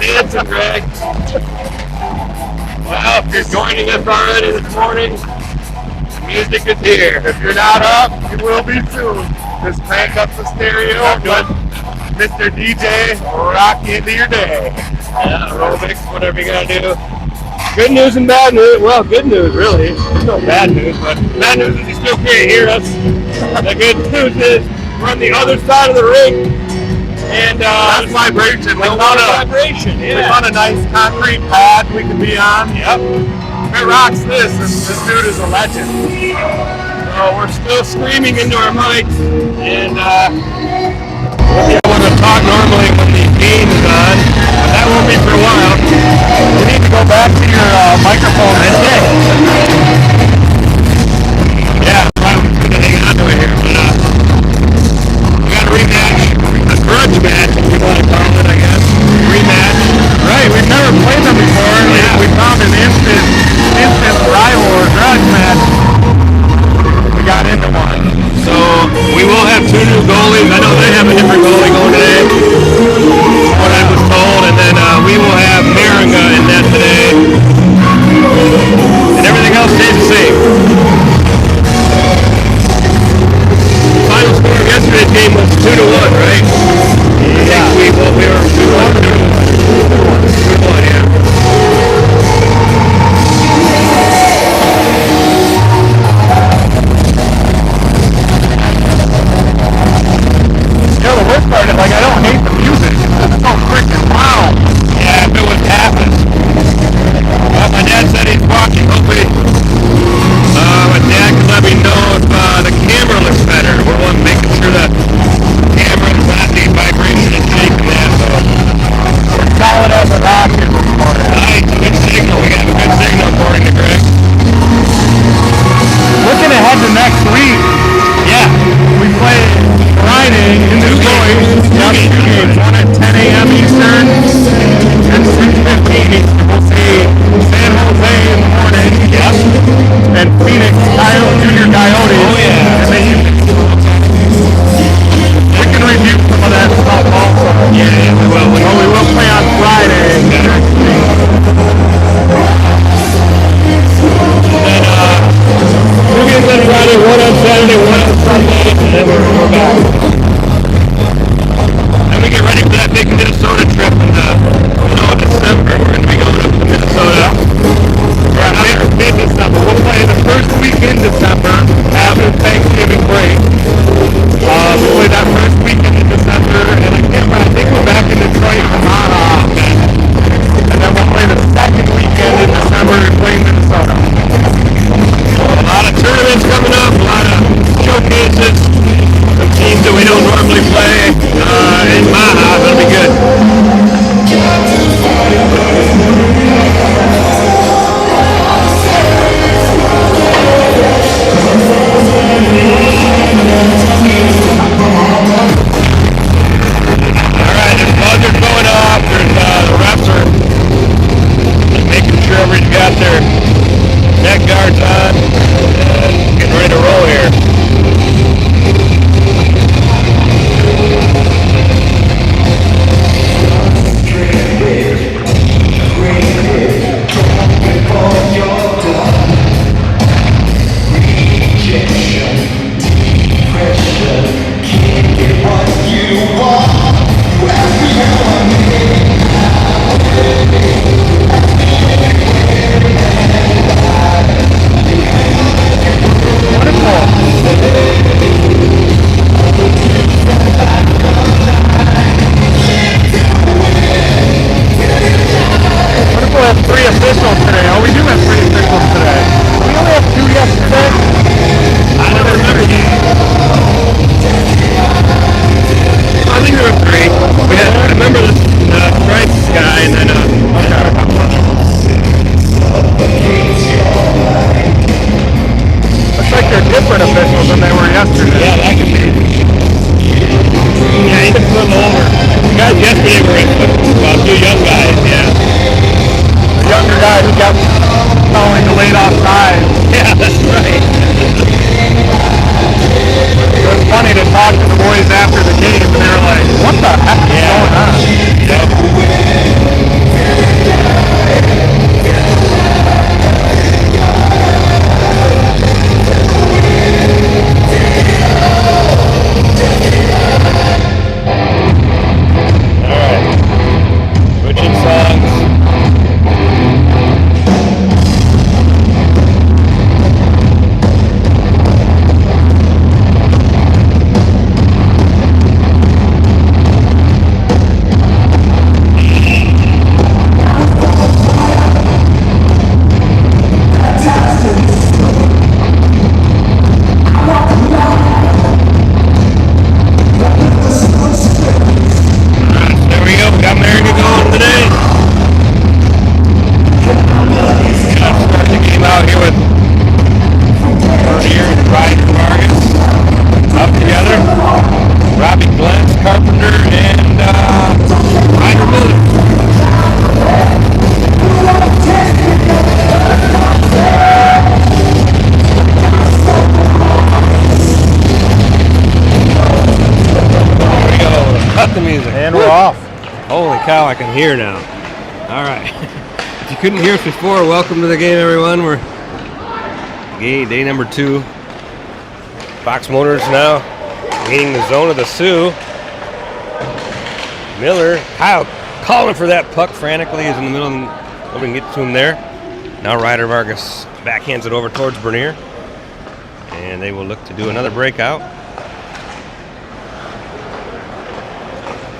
Dancing, Greg. Well, if you're joining us already this morning, the music is here. If you're not up, you will be soon. Just crank up the stereo and let Mr. DJ rock you into your day. Yeah, aerobics, whatever you gotta do. Good news and bad news. Well, good news, really. There's no bad news, but bad news is you still can't hear us. The good news is we're on the other side of the rink. And that's vibration. We found a nice concrete pad we can be on. Yep. If it rocks this dude is a legend. So we're still screaming into our mics, and we'll be able to talk normally when the game is on, but that won't be for a while. You need to go back to your microphone today. Yeah, I'm going to hang on to it here, but we got a rematch, a grudge match, if you want to call it, I guess. Rematch. Right, we've never played them before. Yeah. We found an instant rival or grudge match. We got into one. So we will have 2 new goalies. I know they have a different goalie going today, what I was told, and then cow, I can hear now. All right. If you couldn't hear us before, welcome to the game, everyone. We're day number 2. Fox Motors now gaining the zone of the Sioux. Miller, Kyle calling for that puck frantically. He's in the middle, and nobody can get to him there. Now Ryder Vargas backhands it over towards Bernier. And they will look to do another breakout.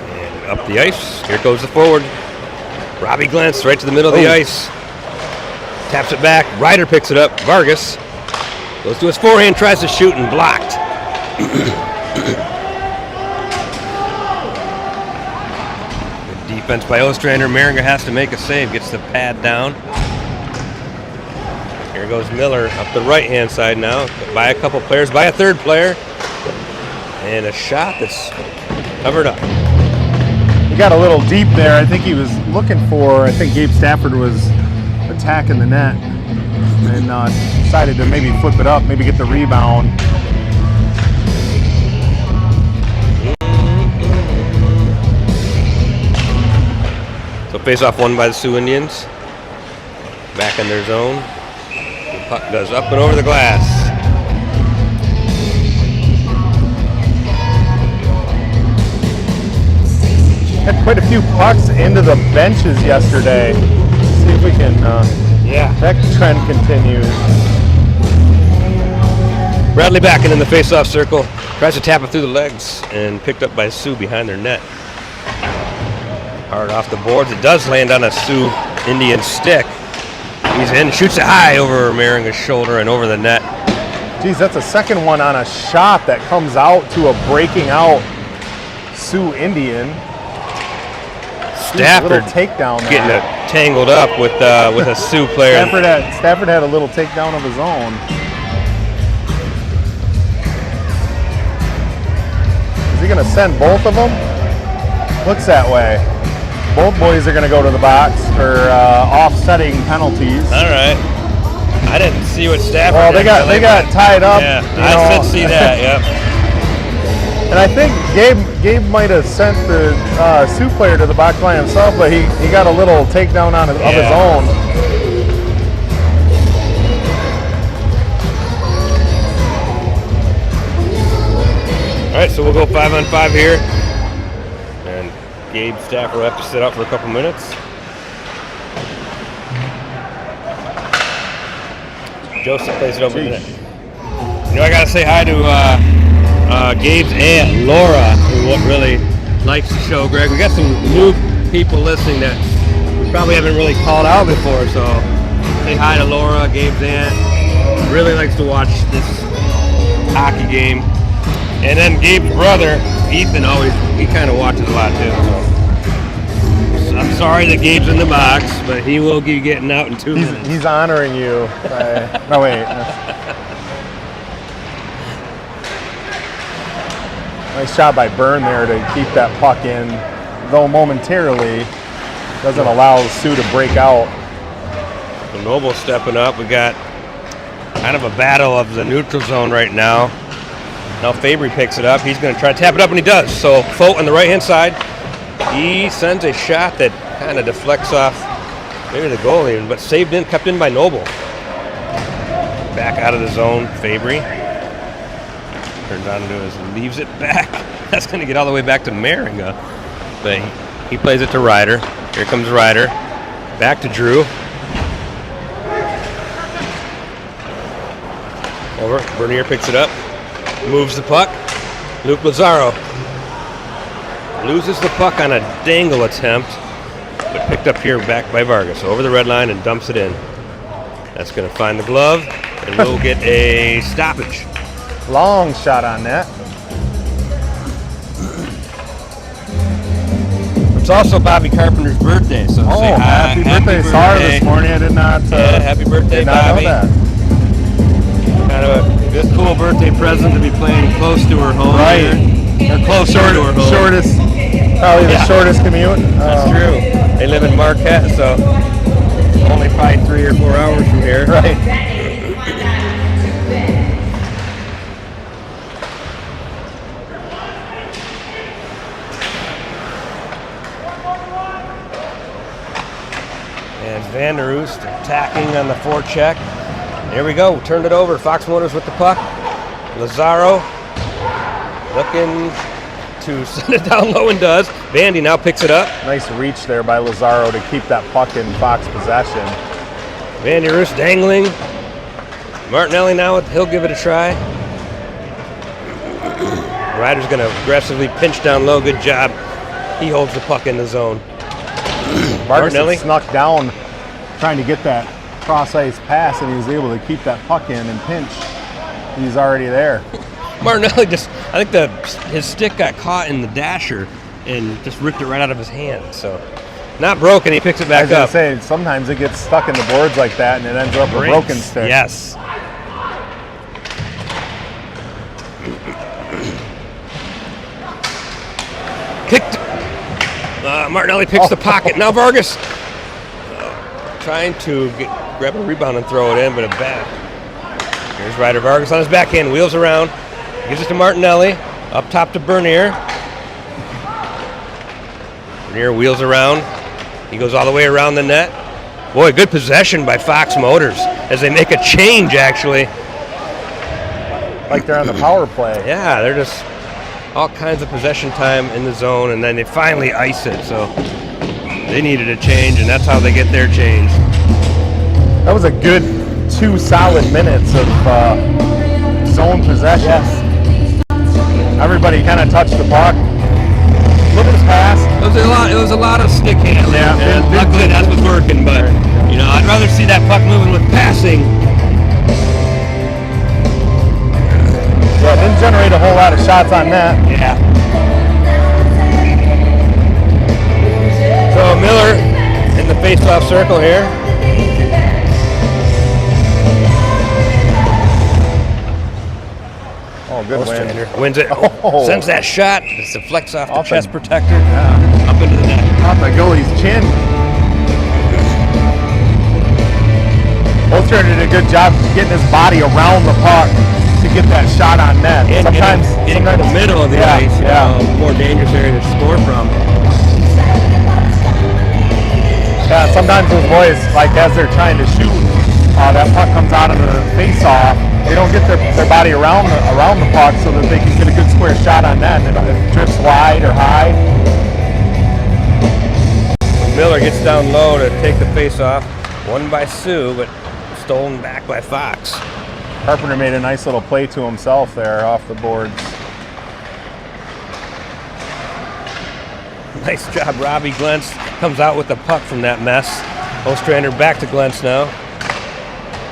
And up the ice. Here goes the forward. Robbie Glantz right to the middle of the ice. Taps it back. Ryder picks it up. Vargas goes to his forehand, tries to shoot, and blocked. Good defense by Ostrander. Maringer has to make a save. Gets the pad down. Here goes Miller up the right-hand side now. By a couple players. By a third player. And a shot that's covered up. He got a little deep there. I think he was looking for, I think Gabe Stafford was attacking the net and decided to maybe flip it up, maybe get the rebound. So face-off won by the Sioux Indians. Back in their zone. The puck goes up and over the glass. Had quite a few pucks into the benches yesterday. See if we can, that trend continues. Bradley Backen in the face-off circle. Tries to tap it through the legs and picked up by Sioux behind their net. Hard off the boards. It does land on a Sioux Indian stick. He's in, shoots it high over Maringa's shoulder and over the net. Geez, that's a second one on a shot that comes out to a breaking out Sioux Indian. Stafford takedown there. getting it tangled up with a Sioux player. Stafford had a little takedown of his own. Is he going to send both of them? Looks that way. Both boys are going to go to the box for offsetting penalties. All right. I didn't see what Stafford. Well, they got tied up. Yeah, I did see that. Yep. And I think Gabe might have sent the Sioux player to the box by himself, but he got a little takedown of his own. All right, so we'll go 5-on-5 here. And Gabe Stafford will have to sit out for a couple minutes. Joseph plays it over the net. You know, I got to say hi to Gabe's aunt, Laura, who really likes the show, Greg. We got some new people listening that we probably haven't really called out before, so say hi to Laura, Gabe's aunt. Really likes to watch this hockey game. And then Gabe's brother, Ethan, he kind of watches a lot too. So I'm sorry that Gabe's in the box, but he will be getting out in 2 minutes. He's honoring you. No, wait. Nice shot by Byrne there to keep that puck in, though momentarily doesn't allow Sioux to break out. So Noble stepping up. We got kind of a battle of the neutral zone right now. Now Fabry picks it up. He's going to try to tap it up, and he does. So Fote on the right-hand side. He sends a shot that kind of deflects off maybe the goalie, but kept in by Noble. Back out of the zone, Fabry. Turns on to his, leaves it back. That's going to get all the way back to Maringa. But he plays it to Ryder. Here comes Ryder. Back to Drew. Over. Bernier picks it up. Moves the puck. Luke Lazaro loses the puck on a dangle attempt, but picked up here back by Vargas. Over the red line and dumps it in. That's going to find the glove, and we'll get a stoppage. Long shot on that. It's also Bobby Carpenter's birthday, so say hi. Happy birthday. Saw her this morning. I did not. Happy birthday, did not Bobby. know that. Kind of a good, cool birthday present to be playing close to her home. Right. Here. Or closer to her home. Probably the shortest commute. That's true. They live in Marquette, so only probably 3 or 4 hours from here. Right. And Van der Roost attacking on the forecheck. There we go. Turned it over. Fox Motors with the puck. Lazaro looking to send it down low and does. Vandy now picks it up. Nice reach there by Lazaro to keep that puck in Fox possession. Van der Roost dangling. Martinelli now, he'll give it a try. Ryder's going to aggressively pinch down low. Good job. He holds the puck in the zone. Martinelli snuck down trying to get that cross-ice pass, and he was able to keep that puck in and pinch. He's already there. Martinelli I think his stick got caught in the dasher and just ripped it right out of his hand. So, not broken. He picks it back up. I was going to say, sometimes it gets stuck in the boards like that, and it ends up a broken stick. Yes. Martinelli picks the pocket. Now Vargas trying to grab a rebound and throw it in, but a bad. Here's Ryder Vargas on his backhand, wheels around, gives it to Martinelli, up top to Bernier. Bernier wheels around. He goes all the way around the net. Boy, good possession by Fox Motors as they make a change, actually. Like they're on the power play. Yeah, they're just all kinds of possession time in the zone, and then they finally ice it. So they needed a change, and that's how they get their change. That was a good 2 solid minutes of zone possession. Yes. Everybody kind of touched the puck. Look at his pass. It was a lot of stick handling, and luckily that was working. But I'd rather see that puck moving with passing. Yeah, didn't generate a whole lot of shots on that. Yeah. So Miller in the face-off circle here. Oh, good win. Wins it. Oh. Sends that shot. It deflects off the chest protector. Yeah. Up into the net. Off the goalie's chin. Holster did a good job getting his body around the puck to get that shot on net. And sometimes getting to the middle of the ice, more dangerous area to score from. Yeah, sometimes those boys, like as they're trying to shoot, that puck comes out of the face-off. They don't get their body around the puck so that they can get a good square shot on that, and it drifts wide or high. Miller gets down low to take the face-off. Won by Soo, but stolen back by Fox. Carpenter made a nice little play to himself there off the boards. Nice job, Robbie Glentz comes out with the puck from that mess. Ostrander back to Glentz now.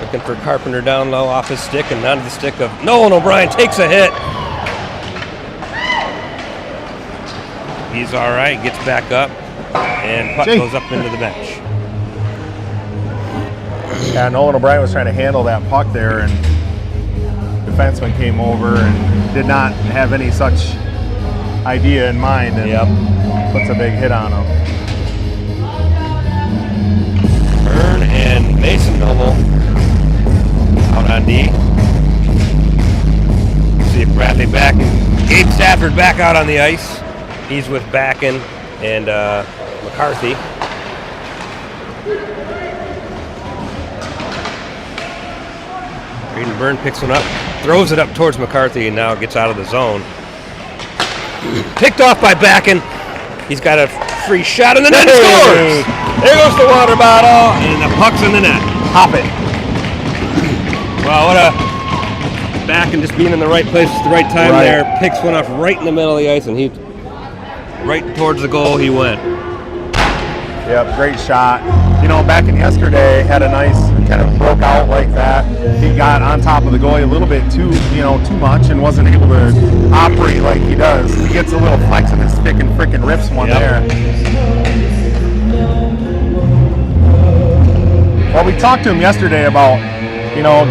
Looking for Carpenter down low off his stick and onto the stick of Nolan O'Brien. Takes a hit. He's all right, gets back up, and puck goes up into the bench. Yeah, Nolan O'Brien was trying to handle that puck there, and defenseman came over and did not have any such idea in mind, and puts a big hit on him. Byrne and Mason Noble out on D. See Bradley back and Gabe Stafford back out on the ice. He's with Backen and McCarthy. Braden Byrne picks one up, throws it up towards McCarthy, and now gets out of the zone. Picked off by Backen. He's got a free shot in the net and scores! There goes the water bottle, and the puck's in the net. Hop it. Wow, what a Backen just being in the right place at the right time there. Picks one off right in the middle of the ice, and he right towards the goal he went. Yep, great shot. Backen yesterday had a nice kind of broke out like that. He got on top of the goalie a little bit too much and wasn't able to operate like he does. He gets a little flex in his stick and frickin' rips one there. Well, we talked to him yesterday about,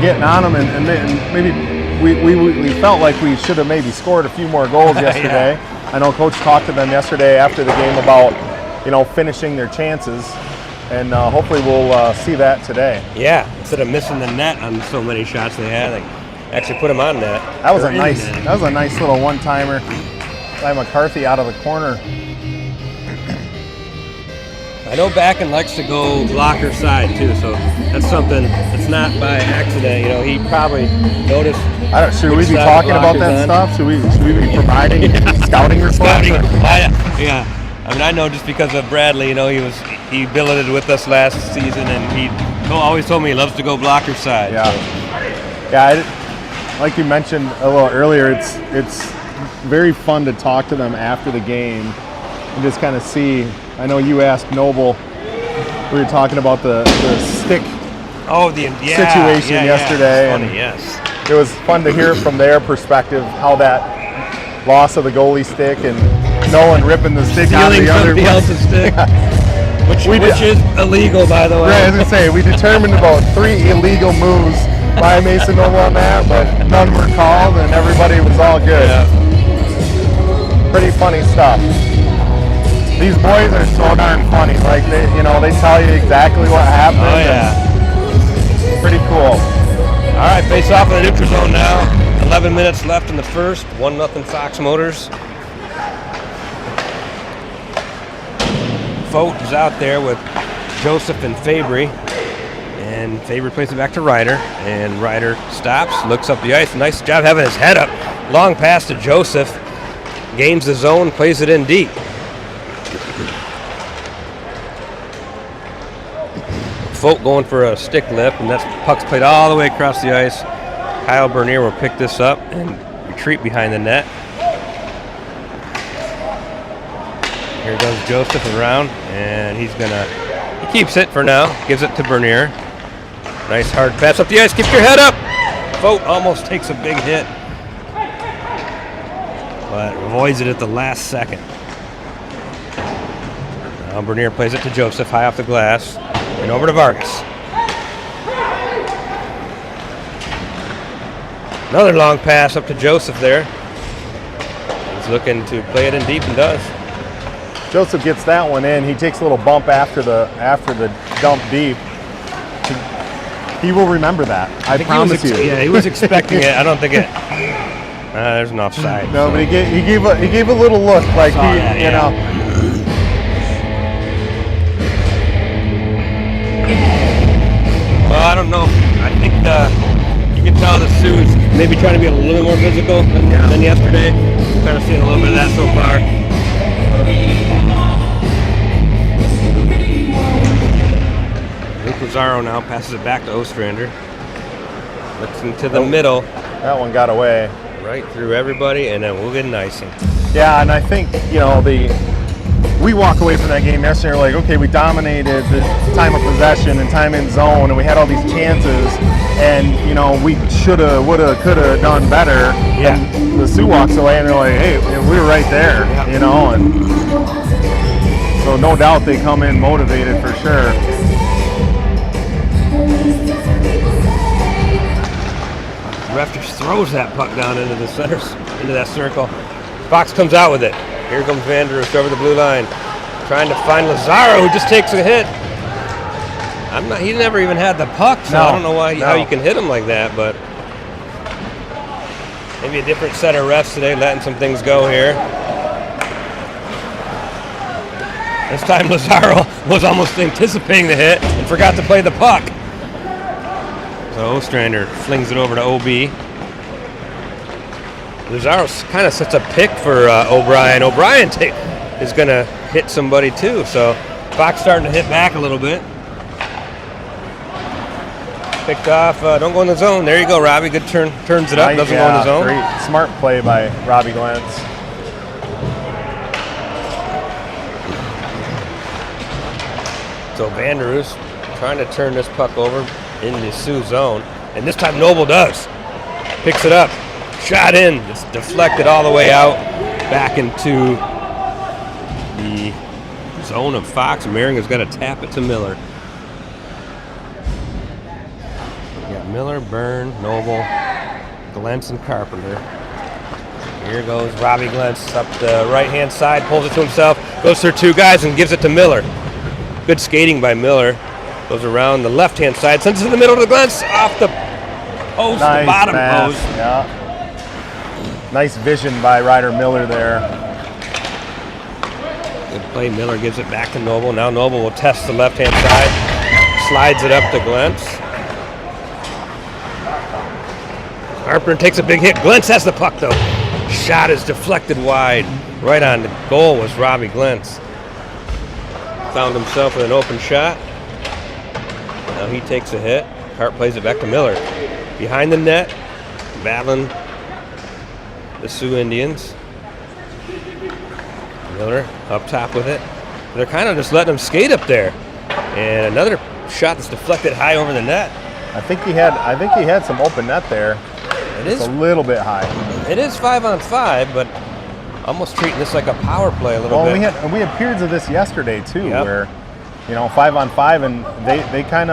getting on him and maybe we felt like we should have maybe scored a few more goals yesterday. I know Coach talked to them yesterday after the game about, finishing their chances. And hopefully we'll see that today. Yeah, instead of missing the net on so many shots they had, they actually put them on net. That was a nice little one-timer by McCarthy out of the corner. I know Backen likes to go blocker side too, so that's something that's not by accident. You know, he probably noticed. Should we be talking about that stuff? Should we be providing scouting reports? Yeah. I mean, I know just because of Bradley. You know, he billeted with us last season, and he always told me he loves to go blocker side. Yeah. So. Yeah. Like you mentioned a little earlier, it's very fun to talk to them after the game and just kind of see. I know you asked Noble. We were talking about the stick situation yesterday, funny, and yes, it was fun to hear from their perspective how that loss of the goalie stick and Nolan ripping the stick out of the other somebody else's stick, which is illegal, by the way. Right, as I say, we determined about 3 illegal moves by Mason Noble on that, but none were called, and everybody was all good. Yeah. Pretty funny stuff. These boys are so darn funny. Like they tell you exactly what happened. Oh yeah. Pretty cool. All right, face off in the neutral zone now. 11 minutes left in the first. 1-0 Fox Motors. Fote is out there with Joseph and Fabry. And Fabry plays it back to Ryder. And Ryder stops, looks up the ice. Nice job having his head up. Long pass to Joseph. Gains the zone, plays it in deep. Fote going for a stick lift, and that's puck's played all the way across the ice. Kyle Bernier will pick this up and retreat behind the net. Here goes Joseph around, and he keeps it for now, gives it to Bernier. Nice hard pass up the ice, keep your head up! Fote almost takes a big hit, but avoids it at the last second. Now Bernier plays it to Joseph, high off the glass. And over to Vargas. Another long pass up to Joseph there. He's looking to play it in deep and does. Joseph gets that one in. He takes a little bump after the dump deep. He will remember that. I promise you. Yeah, he was expecting it. I don't think it. There's an offside. No, but he gave a little look like you know. Well, I don't know. I think you can tell the Soo's maybe trying to be a little more physical than yesterday. Kind of seeing a little bit of that so far. Luke Lazaro now passes it back to Ostrander. Looks into the middle. That one got away. Right through everybody, and then we'll get an icing. Yeah, and I think, we walk away from that game yesterday, we're like, okay, we dominated the time of possession and time in zone, and we had all these chances, and, we shoulda, woulda, coulda done better. Yeah. And the Sioux walks away, and they're like, hey, we were right there, and so no doubt they come in motivated for sure. Ref just throws that puck down into the center, into that circle. Fox comes out with it. Here comes Vanderus over the blue line, trying to find Lazaro, who just takes a hit. He never even had the puck, so I don't know how you can hit him like that, but maybe a different set of refs today, letting some things go here. This time Lazaro was almost anticipating the hit and forgot to play the puck. So Ostrander flings it over to OB. Lazaro kind of sets a pick for O'Brien. O'Brien is going to hit somebody too, so Fox starting to hit back a little bit. Picked off, don't go in the zone. There you go, Robbie. Good turn, turns it up, doesn't go in the zone. Great, smart play by Robbie Glantz. So Vanderus trying to turn this puck over into Sioux zone, and this time Noble does. Picks it up, shot in, it's deflected all the way out, back into the zone of Fox. Maringa's got to tap it to Miller. We got Miller, Byrne, Noble, Glentz, and Carpenter. Here goes Robbie Glentz up the right-hand side, pulls it to himself, goes through two guys and gives it to Miller. Good skating by Miller. Goes around the left-hand side, sends it to the middle of the Glentz, off the post, Nice the bottom pass. post. Yeah. Nice vision by Ryder Miller there. Good play. Miller gives it back to Noble. Now Noble will test the left-hand side. Slides it up to Glentz. Harper takes a big hit. Glentz has the puck, though. Shot is deflected wide. Right on the goal was Robbie Glentz. Found himself with an open shot. Now he takes a hit. Hart plays it back to Miller. Behind the net, battling the Sioux Indians. Miller up top with it. They're kind of just letting him skate up there. And another shot that's deflected high over the net. I think he had some open net there. It's a little bit high. It is 5-on-5, but almost treating this like a power play a little bit. Well, we had periods of this yesterday too, where 5-on-5, and they kind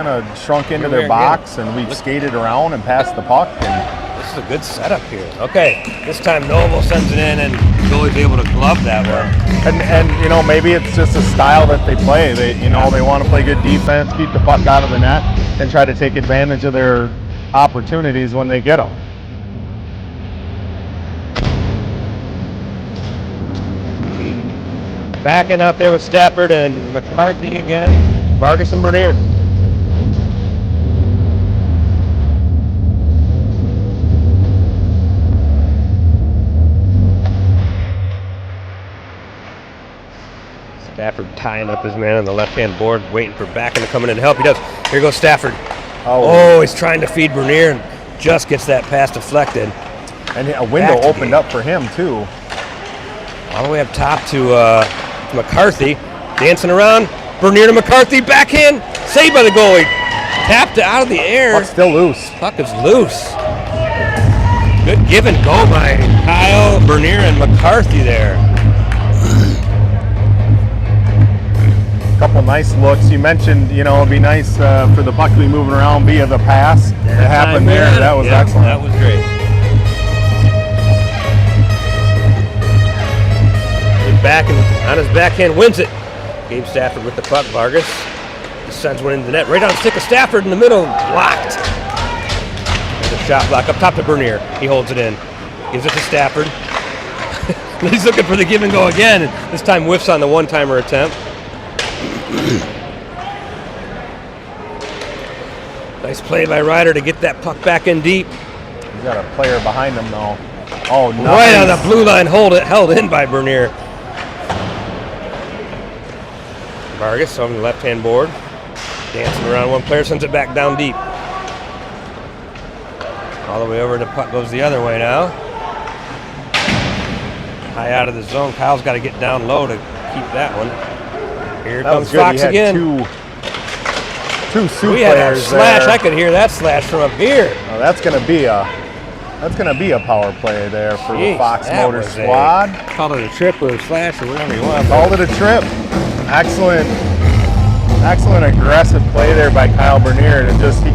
of shrunk into their box, and we skated around and passed the puck. And this is a good setup here. Okay, this time Noble sends it in, and the goalie's able to glove that one. And maybe it's just a style that they play. They want to play good defense, keep the puck out of the net, and try to take advantage of their opportunities when they get them. Backing out there with Stafford and McCarthy again. Vargas and Bernier. Stafford tying up his man on the left-hand board, waiting for Backen to come in and help. He does. Here goes Stafford. Oh, he's trying to feed Bernier and just gets that pass deflected. And a window opened up for him, too. All the way up top to McCarthy. Dancing around. Bernier to McCarthy. Backhand. Saved by the goalie. Tapped it out of the air. Puck's still loose. Puck is loose. Good give and go by Kyle, Bernier, and McCarthy there. Couple nice looks. You mentioned, it'd be nice for the puck to be moving around via the pass that happened there. That was excellent. That was great. Back and on his backhand wins it. Gabe Stafford with the puck. Vargas sends one into the net. Right on the stick of Stafford in the middle. Blocked. There's a shot block up top to Bernier. He holds it in. Gives it to Stafford. He's looking for the give and go again. And this time whiffs on the one-timer attempt. Nice play by Ryder to get that puck back in deep. He's got a player behind him though. Oh, nice. Right on the blue line, held in by Bernier. Vargas on the left-hand board. Dancing around one player, sends it back down deep. All the way over, the puck goes the other way now. High out of the zone. Kyle's got to get down low to keep that one. Here comes Fox again. Two Sioux we had players a slash. there. I could hear that slash from up here. Oh, that's gonna be a power play there for the Fox Motor squad. Call it a trip or a slash or whatever you want. Called it a trip. Excellent aggressive play there by Kyle Bernier, and just he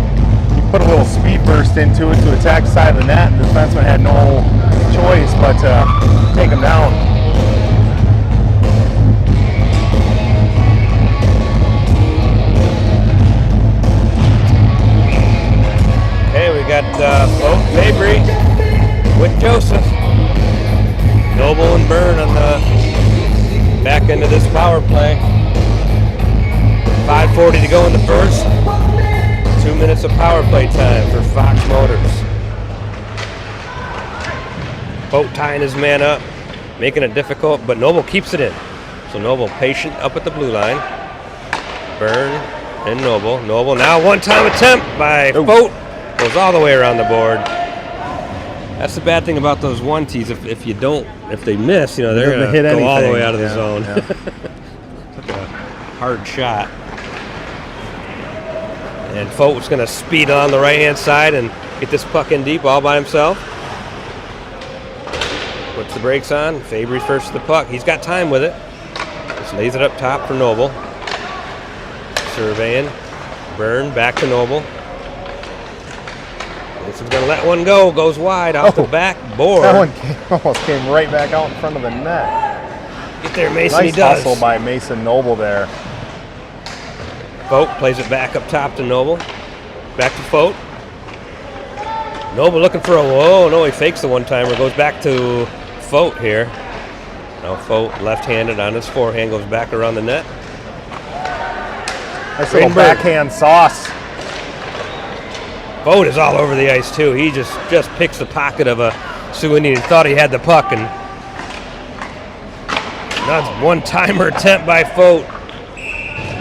put a little speed burst into it to attack the side of the net, and the defenseman had no choice but to take him down. We got Mabry with Joseph. Noble and Byrne on the back end of this power play. 5:40 to go in the first. 2 minutes of power play time for Fox Motors. Boat tying his man up, making it difficult, but Noble keeps it in. So Noble patient up at the blue line. Byrne and Noble. Noble now one-time attempt by Boat. Goes all the way around the board. That's the bad thing about those one tees. If they miss, they're going to go all the way out of the zone. Yeah. Took a hard shot. And Fote's going to speed on the right-hand side and get this puck in deep all by himself. Puts the brakes on. Fabry's first to the puck. He's got time with it. Just lays it up top for Noble. Surveying. Byrne back to Noble. This is going to let one go. Goes wide off the back board. That one almost came right back out in front of the net. Get there, Mason. Nice He does. hustle by Mason Noble there. Fote plays it back up top to Noble. Back to Fote. Noble looking for a whoa. No, he fakes the one-timer. Goes back to Fote here. Now Fote left-handed on his forehand, goes back around the net. Nice little backhand sauce. Fote is all over the ice too. He just picks the pocket of a Sioux Indian. He thought he had the puck, and that's one-timer attempt by Fote.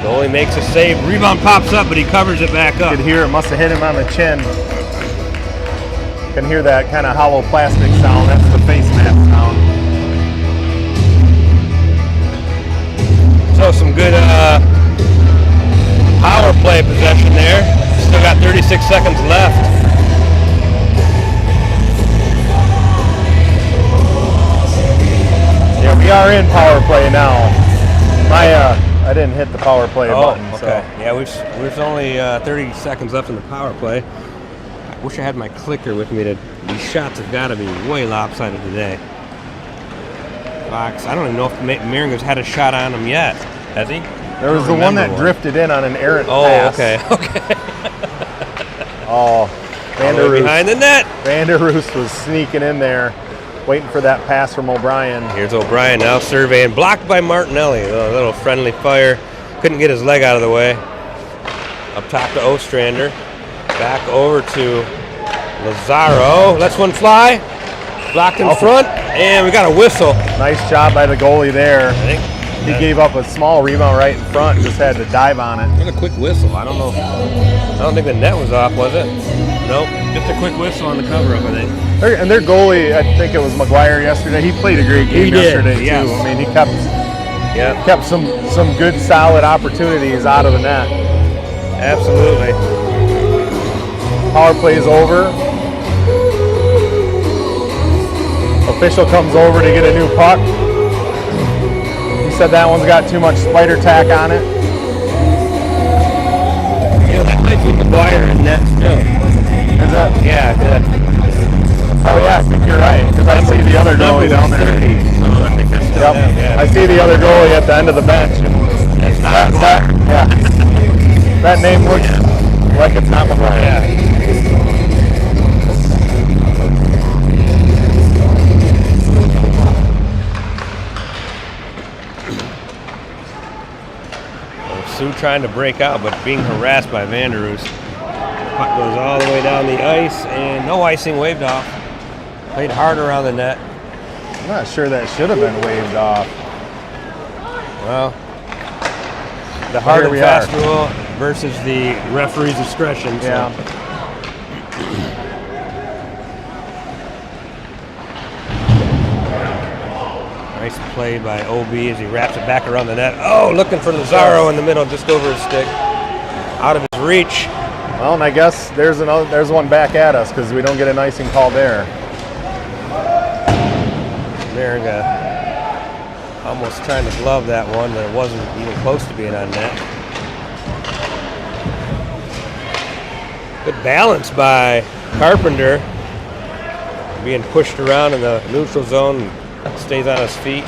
Goalie makes a save. Rebound pops up, but he covers it back up. You could hear it must have hit him on the chin. You can hear that kind of hollow plastic sound. That's the face mask sound. So some good power play possession there. Still got 36 seconds left. Yeah, we are in power play now. I didn't hit the power play button. Okay. So. Yeah, we've only 30 seconds left in the power play. I wish I had my clicker with me. These shots have got to be way lopsided today. Fox, I don't even know if Maringer's had a shot on him yet. Has he? There was the one that drifted in on an errant pass. Okay. Oh, Behind the net. Vander Roos was sneaking in there, waiting for that pass from O'Brien. Here's O'Brien now surveying, blocked by Martinelli. A little friendly fire. Couldn't get his leg out of the way. Up top to Ostrander. Back over to Lazaro. Lets one fly. Blocked in front, and we got a whistle. Nice job by the goalie there. I think he gave up a small rebound right in front and just had to dive on it. What a quick whistle. I don't know. I don't think the net was off, was it? Nope. Just a quick whistle on the cover-up, I think. And their goalie, I think it was McGuire yesterday. He played a great game yesterday too. Yes. I mean, he kept some good, solid opportunities out of the net. Absolutely. Power play is over. Official comes over to get a new puck. He said that one's got too much spider tack on it. Yeah, that might be McGuire in net still. Is that? Yeah, good. Oh yeah, I think you're right. Because I see the other goalie down there. 30, so I think that's still Yep. them, yeah. I see the other goalie at the end of the bench. That's not Yeah. That name looks like it's not McGuire. Yeah. Soo trying to break out, but being harassed by Vander Roos. Puck goes all the way down the ice, and no icing waved off. Played hard around the net. I'm not sure that should have been waved off. Well, the hard and we fast are. rule versus the referee's discretion. So. Yeah. Nice play by OB as he wraps it back around the net. Oh, looking for Lazaro in the middle, just over his stick. Out of his reach. Well, and I guess there's one back at us because we don't get an icing call there. Maringa almost trying to glove that one, but it wasn't even close to being on net. Good balance by Carpenter. Being pushed around in the neutral zone, stays on his feet.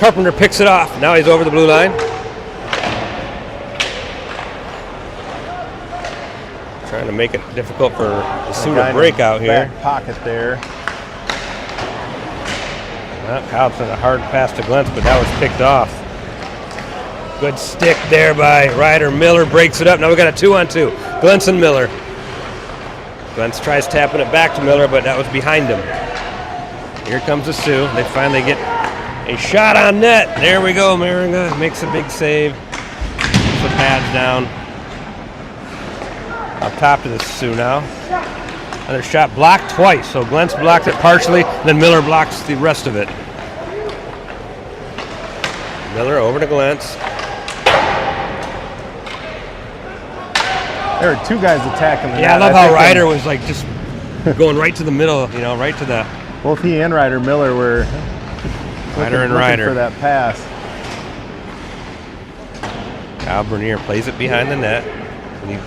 Carpenter picks it off. Now he's over the blue line. Trying to make it difficult for the Sioux to break out here. Back pocket there. Cobb sent a hard pass to Glentz, but that was picked off. Good stick there by Ryder. Miller breaks it up. Now we got a 2-on-2. Glentz and Miller. Glentz tries tapping it back to Miller, but that was behind him. Here comes the Sioux. They finally get a shot on net. There we go. Maringa makes a big save. Puts the pads down. Up top to the Sioux now. Another shot blocked twice. So Glentz blocked it partially, then Miller blocks the rest of it. Miller over to Glentz. There were two guys attacking the net. Yeah, I love how Ryder was like just going right to the middle, right to the... Both he and Ryder Miller were looking for that pass. Kyle Bernier plays it behind the net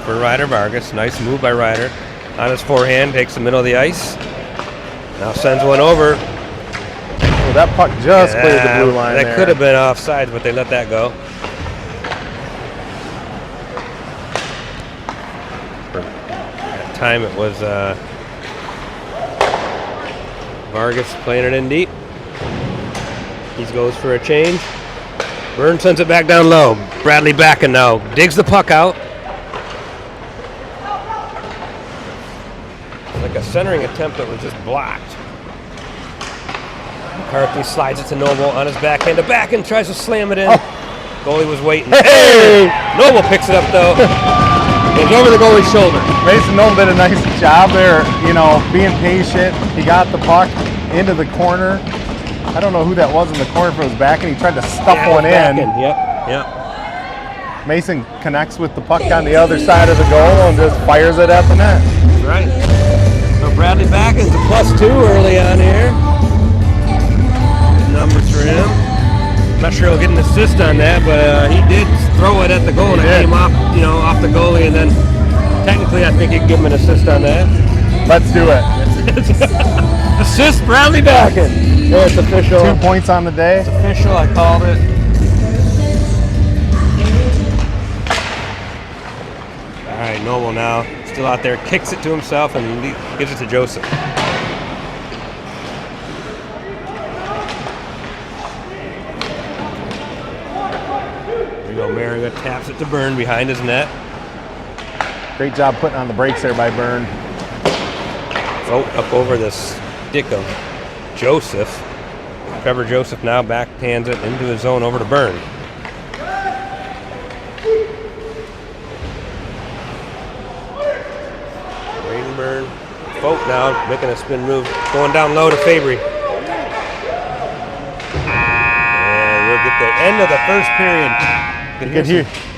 for Ryder Vargas. Nice move by Ryder. On his forehand, takes the middle of the ice. Now sends one over. Oh, that puck just cleared the blue line That there. could have been offside, but they let that go. For that time it was Vargas playing it in deep. He goes for a change. Byrne sends it back down low. Bradley backing now. Digs the puck out. Like a centering attempt that was just blocked. McCarthy slides it to Noble on his backhand. To back and tries to slam it in. Oh. Goalie was waiting. Hey! Noble picks it up though. Goes over the goalie's shoulder. Mason Noble did a nice job there, being patient. He got the puck into the corner. I don't know who that was in the corner, if it was back, and he tried to stuff one in. Yep. Mason connects with the puck on the other side of the goal and just fires it at the net. That's right. So Bradley Backens a +2 early on here. Good numbers for him. I'm not sure he'll get an assist on that, but he did throw it at the goal and it came off, off the goalie, and then technically I think he could give him an assist on that. Let's do it. Assist Bradley Backens. Yeah, it's official. 2 points on the day. It's official, I called it. All right, Noble now, still out there, kicks it to himself and gives it to Joseph. There we go, Mariga taps it to Byrne behind his net. Great job putting on the brakes there by Byrne. Vote up over the stick of Joseph. Trevor Joseph now backhands it into his zone over to Byrne. Byrne. Vogt now making a spin move, going down low to Fabry. And we'll get the end of the first period.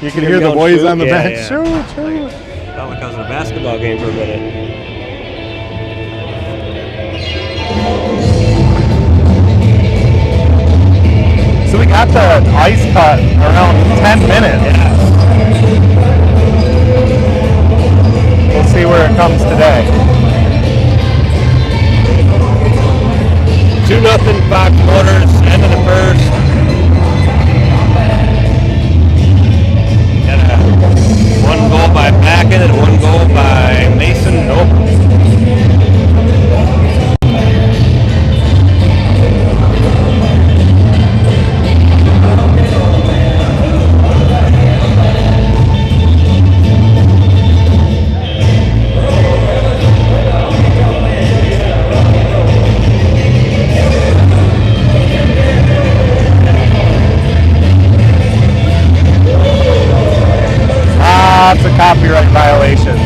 You can hear the boys on the bench. Yeah. Shoot. Felt like I was in a basketball game for a minute. So we got the ice cut around 10 minutes. Yeah. We'll see where it comes today. 2-0 Fox Motors, end of the first. Got one goal by Backen and one goal by Mason Noble. Lots of copyright violations.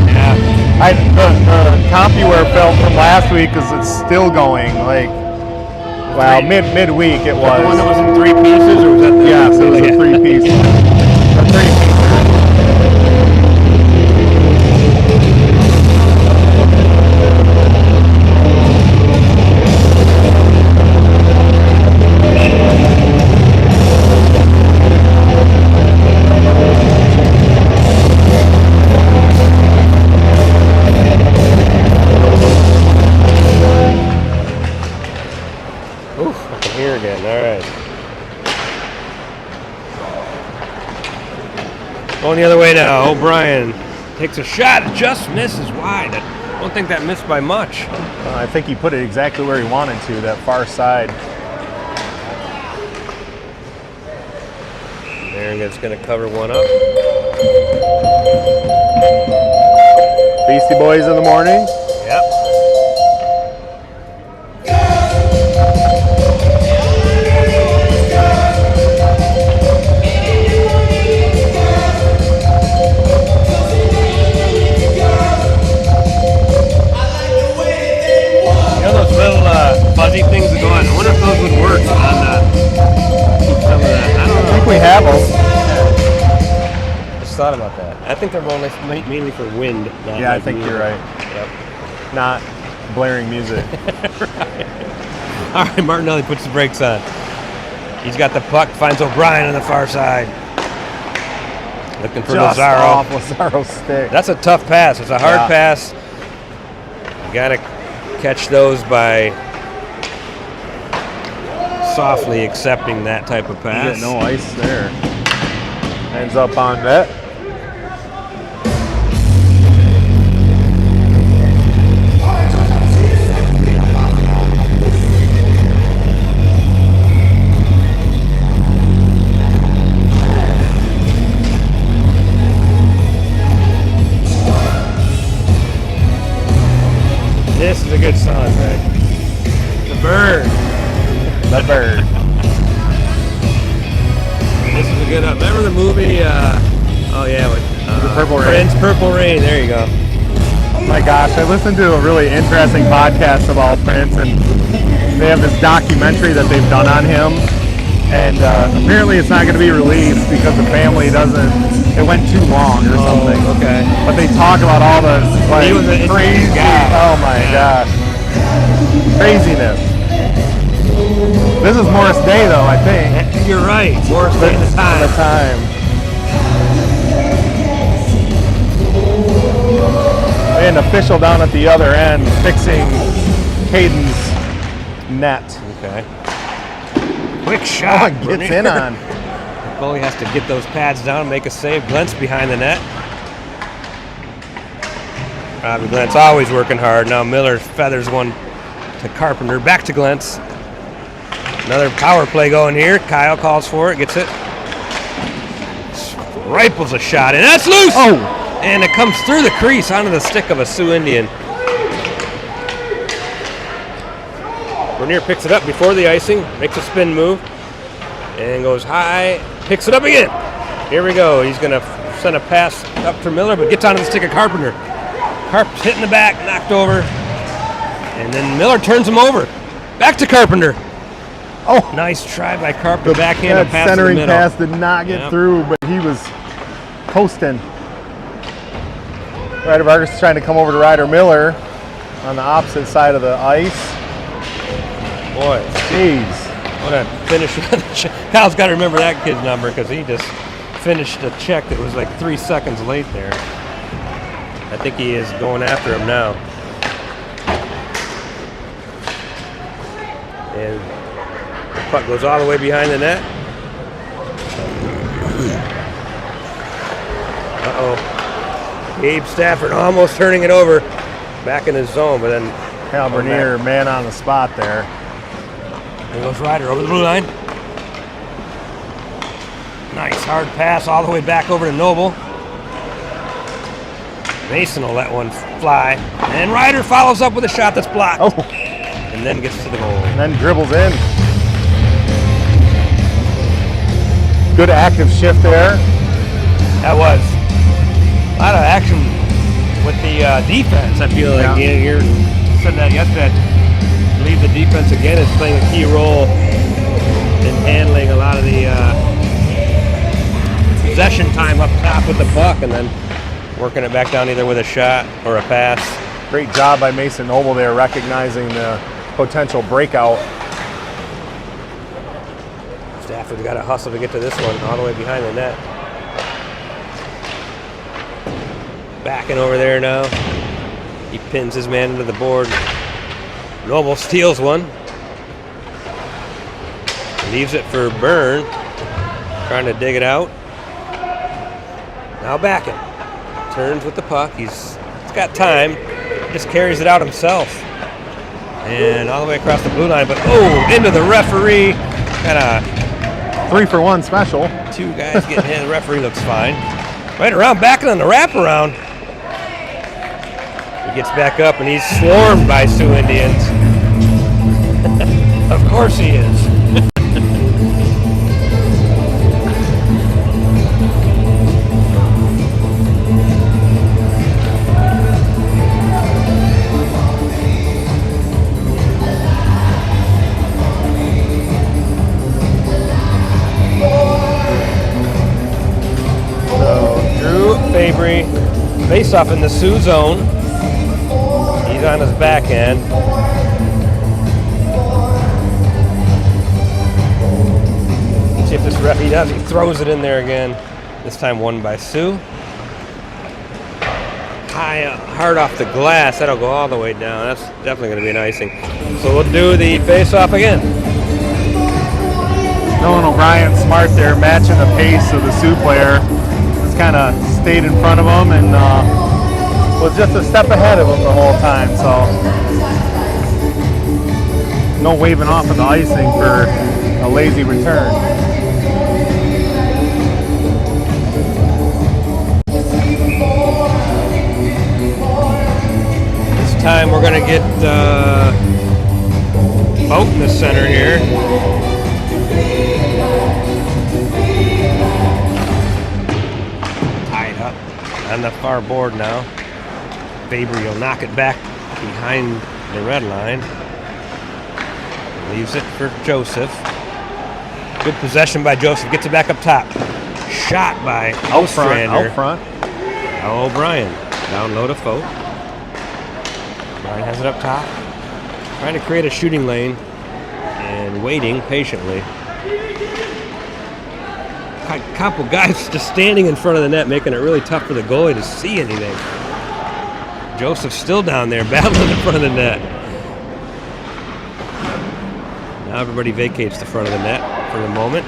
Yeah. The CompuWare film from last week is still going. Midweek it was. The one that was in 3 pieces, or was that the Yes, it was a 3-piece. A 3-piece. Here again, all right. Going the other way now. O'Brien takes a shot, just misses wide. I don't think that missed by much. I think he put it exactly where he wanted to, that far side. Marigan's going to cover one up. Beastie Boys in the morning. Yep. Fuzzy things that go on. I wonder if those would work on some of that. I don't know. I think we have them. Just thought about that. I think they're mainly for wind. Yeah, I think you're right. Yep. Not blaring music. Right. All right, Martinelli puts the brakes on. He's got the puck, finds O'Brien on the far side. Looking for Just Lazaro. off Lazaro's stick. That's a tough pass. It's a hard pass. You got to catch those by softly accepting that type of pass. You get no ice there. Ends up on net. good song, right? The Bird. The Bird. This is a good. Remember the movie? The Purple Rain. Prince, Purple Rain. There you go. Oh my gosh, I listened to a really interesting podcast about Prince, and they have this documentary that they've done on him, and apparently it's not going to be released because the family doesn't, it went too long or something. Okay. But they talk about all the He was an crazy, interesting guy. oh my gosh, craziness. This is Morris Day though, I think. You're right. Morris Day in the time. The time. An official down at the other end fixing Caden's net. Okay. Quick shot. Oh, gets in on. Goalie has to get those pads down and make a save. Glentz behind the net. Robbie Glentz always working hard. Now Miller feathers one to Carpenter. Back to Glentz. Another power play going here. Kyle calls for it. Gets it. Rifles a shot, and that's loose! Oh! And it comes through the crease onto the stick of a Sioux Indian. Bernier picks it up before the icing, makes a spin move, and goes high, picks it up again. Here we go. He's going to send a pass up for Miller, but gets onto the stick of Carpenter. Carp's hitting the back, knocked over, and then Miller turns him over. Back to Carpenter. Oh! Nice try by Carpenter. Backhand That pass to the centering middle. pass did not get through, but he was coasting. Ryder Vargas is trying to come over to Ryder Miller on the opposite side of the ice. Boy, Jeez. what a finish. Kyle's got to remember that kid's number because he just finished a check that was like 3 seconds late there. I think he is going after him now. And the puck goes all the way behind the net. Uh-oh. Gabe Stafford almost turning it over back in his zone, but then Cal Bernier, man on the spot there. there goes Ryder over the blue line. Nice hard pass all the way back over to Noble. Mason will let one fly, and Ryder follows up with a shot that's blocked. Oh, And then gets to the goal. and then dribbles in. Good active shift there. That was a lot of action with the defense. I feel like you said that yesterday. I believe the defense again is playing a key role in handling a lot of the possession time up top with the puck, and then working it back down either with a shot or a pass. Great job by Mason Noble there, recognizing the potential breakout. Stafford's got to hustle to get to this one all the way behind the net. Backing over there now. He pins his man into the board. Noble steals one. Leaves it for Byrne. Trying to dig it out. Now backing. Turns with the puck. He's got time. Just carries it out himself. And all the way across the blue line. But into the referee. Got a 3-for-1 special. two guys getting hit. The referee looks fine. Right around, backing on the wraparound. He gets back up and he's swarmed by Sioux Indians. Of course he is. Fabry face off in the Sioux zone. He's on his backhand. See if this ref, he does, he throws it in there again. This time won by Sioux. High, hard off the glass, that'll go all the way down. That's definitely going to be an icing. So we'll do the face off again. Nolan O'Brien smart there, matching the pace of the Sioux player. Kind of stayed in front of him and was just a step ahead of him the whole time. So no waving off of the icing for a lazy return. This time we're going to get boat in the center here. Tied up on the far board now. Fabry will knock it back behind the red line. Leaves it for Joseph. Good possession by Joseph. Gets it back up top. Shot by Ostrander. Out front. Now O'Brien. Down low to Fote. O'Brien has it up top. Trying to create a shooting lane and waiting patiently. A couple guys just standing in front of the net, making it really tough for the goalie to see anything. Joseph's still down there battling in front of the net. Now everybody vacates the front of the net for the moment.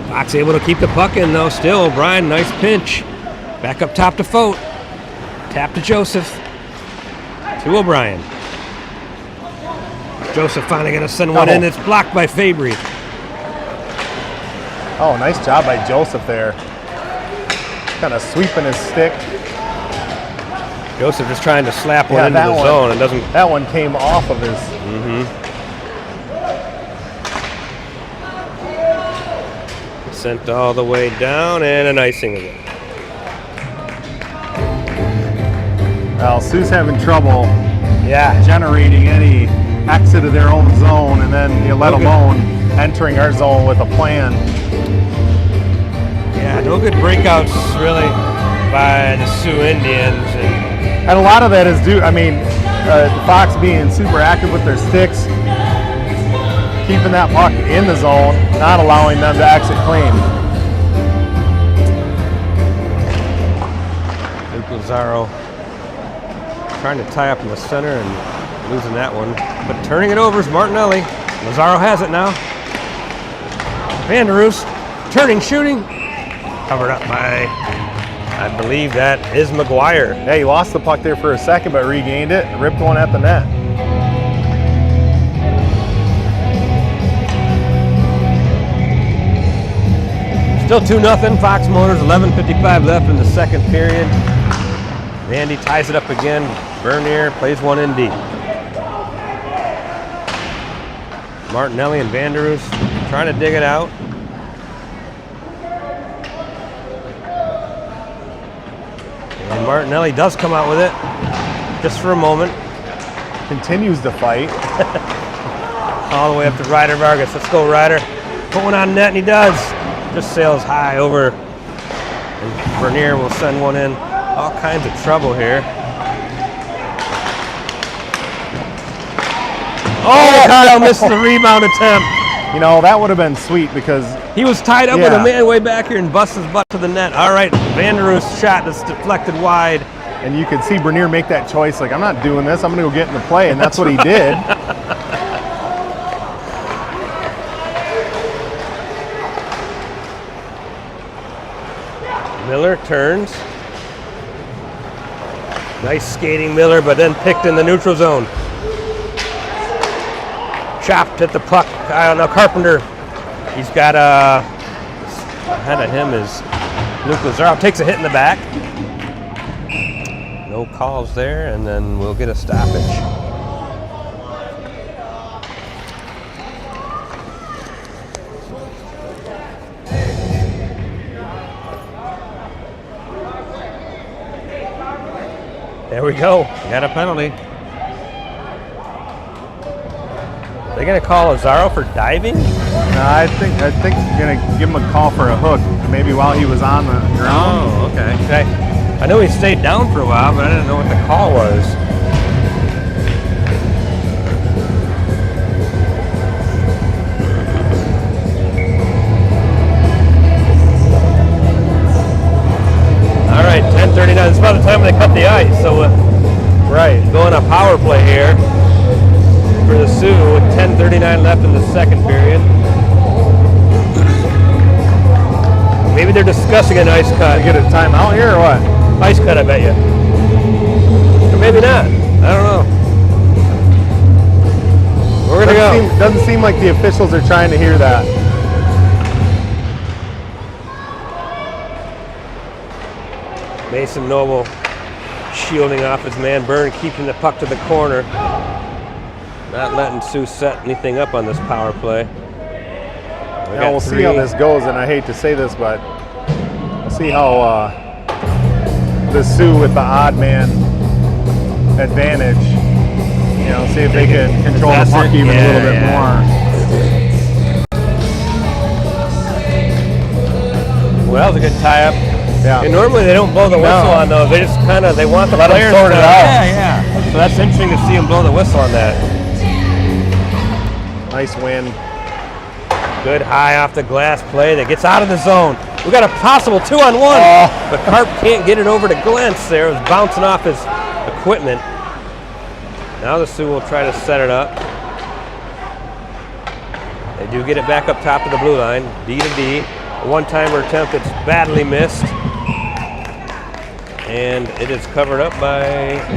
Fox able to keep the puck in though. Still O'Brien, nice pinch. Back up top to Fote. Tap to Joseph. To O'Brien. Joseph finally going to send one in. It's blocked by Fabry. Oh, nice job by Joseph there. Kind of sweeping his stick. Joseph just trying to slap one into the zone and doesn't. That one came off of his. Sent all the way down and an icing again. Well, Soo's having trouble Yeah. generating any exit of their own zone, and then you let alone entering our zone with a plan. Yeah, no good breakouts really by the Sioux Indians. And a lot of that is due, I mean, Fox being super active with their sticks, keeping that puck in the zone, not allowing them to exit clean. Luke Lazaro trying to tie up in the center and losing that one. But turning it over is Martinelli. Lazaro has it now. Vanderoos turning, shooting. Covered up by, I believe that is McGuire. Yeah, he lost the puck there for a second, but regained it, ripped one at the net. Still 2-0, Fox Motors, 11:55 left in the second period. Vandy ties it up again. Bernier plays one in deep. Martinelli and Vanderoos trying to dig it out. And Martinelli does come out with it, just for a moment. Continues to fight. All the way up to Ryder Vargas. Let's go, Ryder. Put one on net, and he does. Just sails high over. And Bernier will send one in. All kinds of trouble here. Oh, Kyle misses the rebound attempt. You know, that would have been sweet because He was tied up with a man way back here and busts his butt to the net. All right, Vanderoos' shot that's deflected wide. and you could see Bernier make that choice, like, I'm not doing this, I'm going to go get in the play, and that's what he did. Miller turns. Nice skating, Miller, but then picked in the neutral zone. Chopped at the puck. I don't know, Carpenter. He's got ahead of him is Luke Lazaro. Takes a hit in the back. No calls there, and then we'll get a stoppage. There we go. Got a penalty. They're going to call Lazaro for diving? No, I think they're going to give him a call for a hook, maybe while he was on the ground. Oh, okay. I know he stayed down for a while, but I didn't know what the call was. All right, 10:39. It's about the time when they cut the ice, so right, going a power play here for the Sioux with 10:39 left in the second period. Maybe they're discussing an ice cut. Get a timeout here or what? Ice cut, I bet you. Or maybe not. I don't know. We're going to go. Doesn't seem like the officials are trying to hear that. Mason Noble shielding off his man. Byrne keeping the puck to the corner. Not letting Soo set anything up on this power play. Now we'll see how this goes, and I hate to say this, but we'll see how the Soo with the odd man advantage, you know, see if they can control the puck even a little bit more. Well, that was a good tie-up. Yeah. And normally they don't blow the whistle on those. They just kind of, they want the Let them players sort it out. Yeah. So that's interesting to see them blow the whistle on that. Nice win. Good high off the glass play that gets out of the zone. We got a possible 2-on-1, but Carp can't get it over to Glentz there. It was bouncing off his equipment. Now the Soo will try to set it up. They do get it back up top of the blue line, D to D. A one-timer attempt that's badly missed. And it is covered up by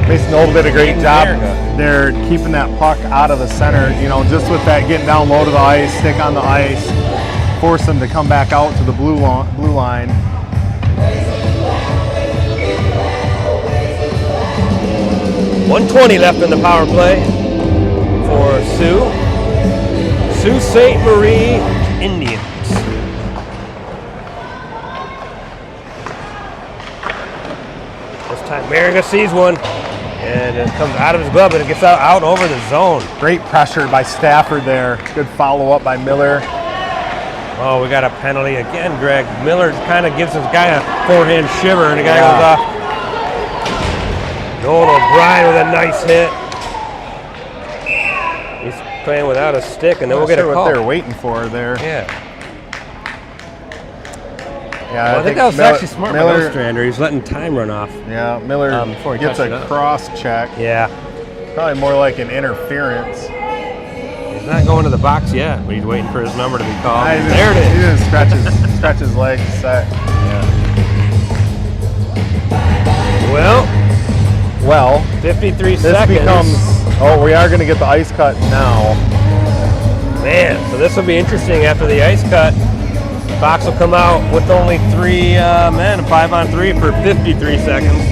Mason Old did a great job. They're keeping that puck out of the center, you know, just with that getting down low to the ice, stick on the ice, force them to come back out to the blue line. .120 left in the power play for Soo. Sault Ste. Marie Indians. This time Mariga sees one, and it comes out of his glove, and it gets out over the zone. Great pressure by Stafford there. Good follow-up by Miller. Oh, we got a penalty again, Greg. Miller kind of gives this guy a forehand shiver, and the guy goes off. Nolan O'Brien with a nice hit. He's playing without a stick, and then we'll get a call. What they're waiting for there. Yeah. Yeah, Well, I think that was actually smart by Ostrander. He's letting time run off. Yeah, Miller before he gets touched it a up. cross check. Yeah. Probably more like an interference. He's not going to the box yet, but he's waiting for his number to be called. There it He is. just stretch his legs, set. Well, 53 this seconds. becomes. Oh, we are going to get the ice cut now. Man, so this will be interesting after the ice cut. Fox will come out with only 3 men, 5-on-3 for 53 seconds.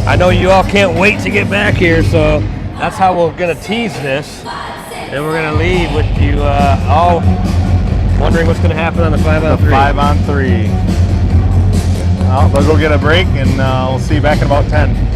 I know you all can't wait to get back here, so that's how we're going to tease this. And we're going to leave with you all wondering what's going to happen on the 5-on-3. 5-on-3. Well, they'll go get a break, and we'll see you back in about 10.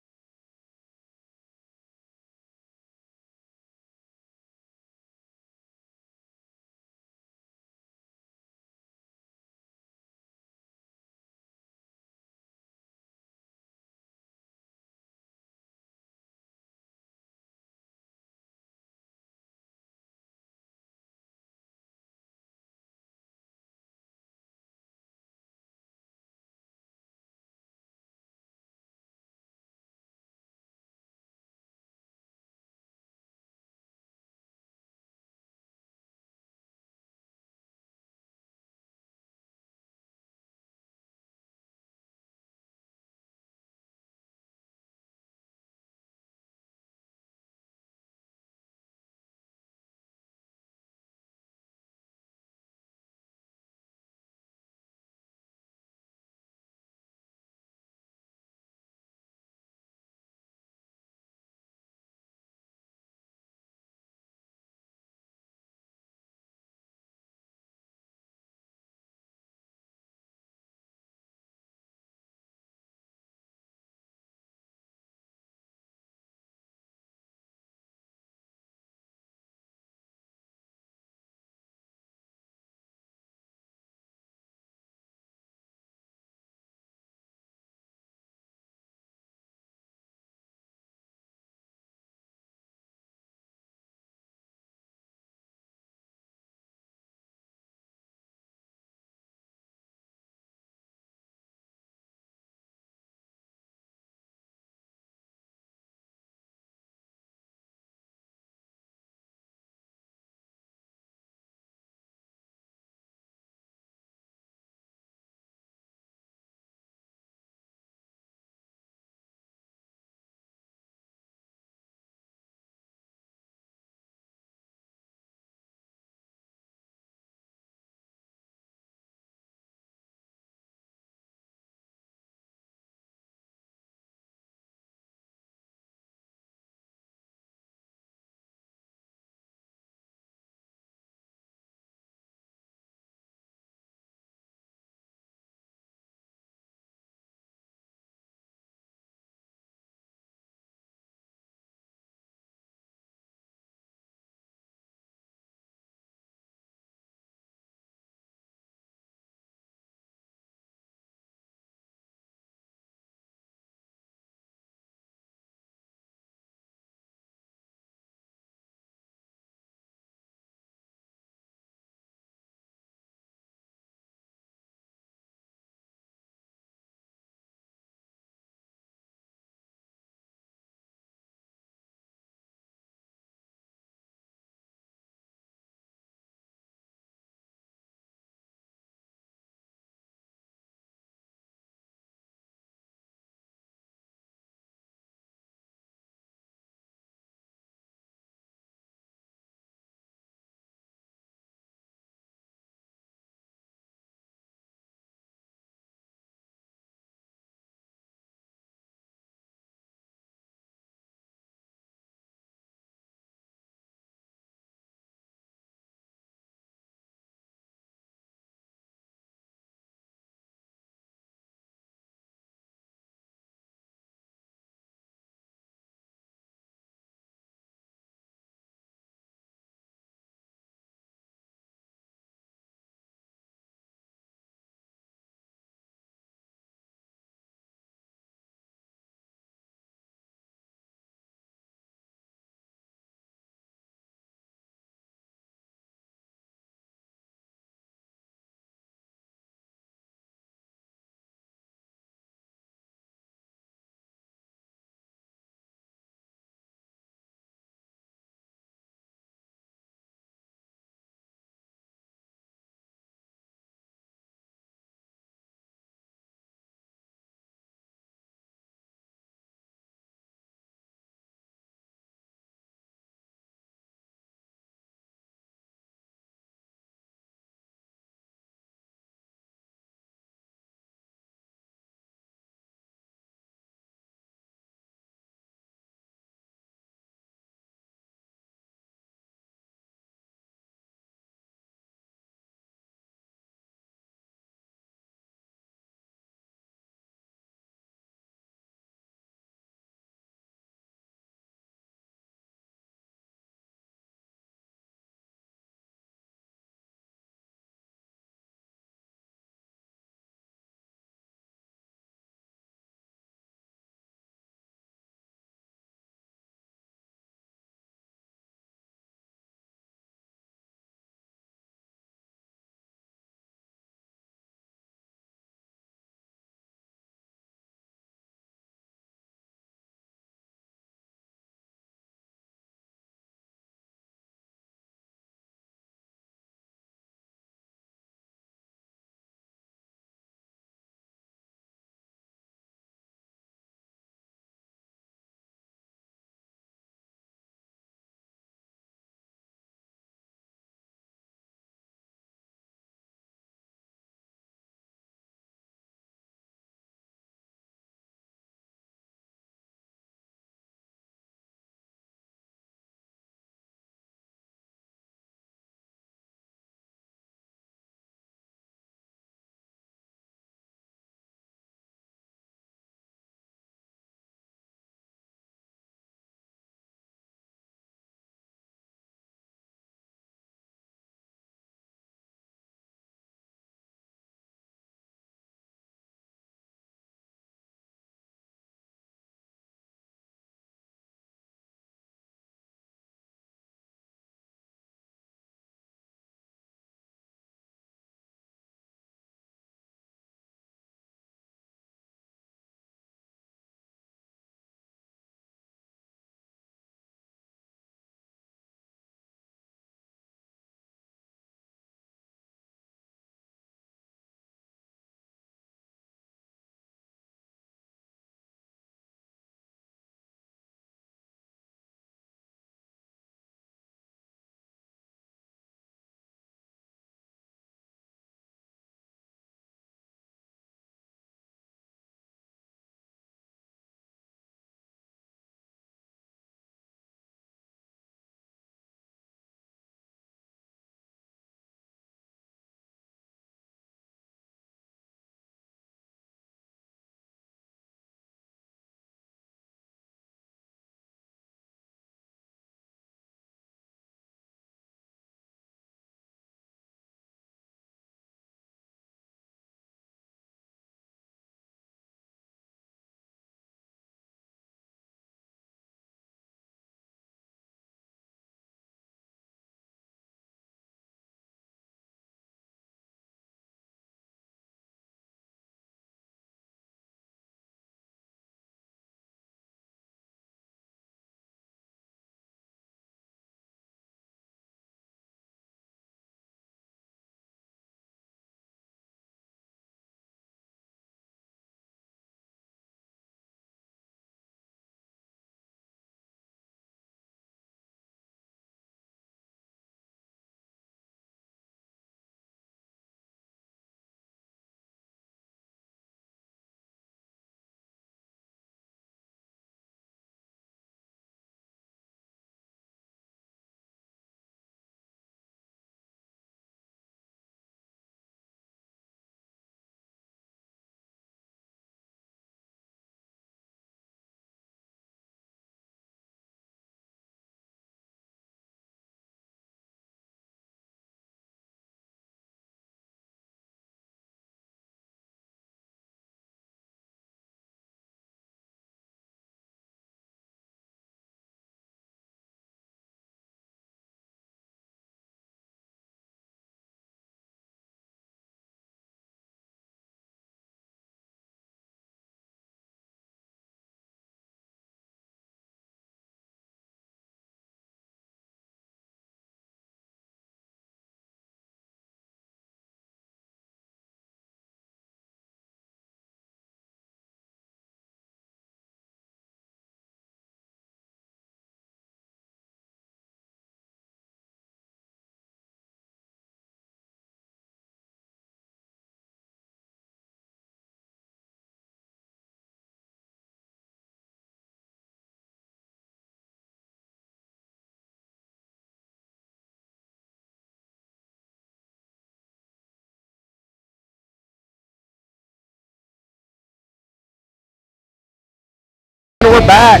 back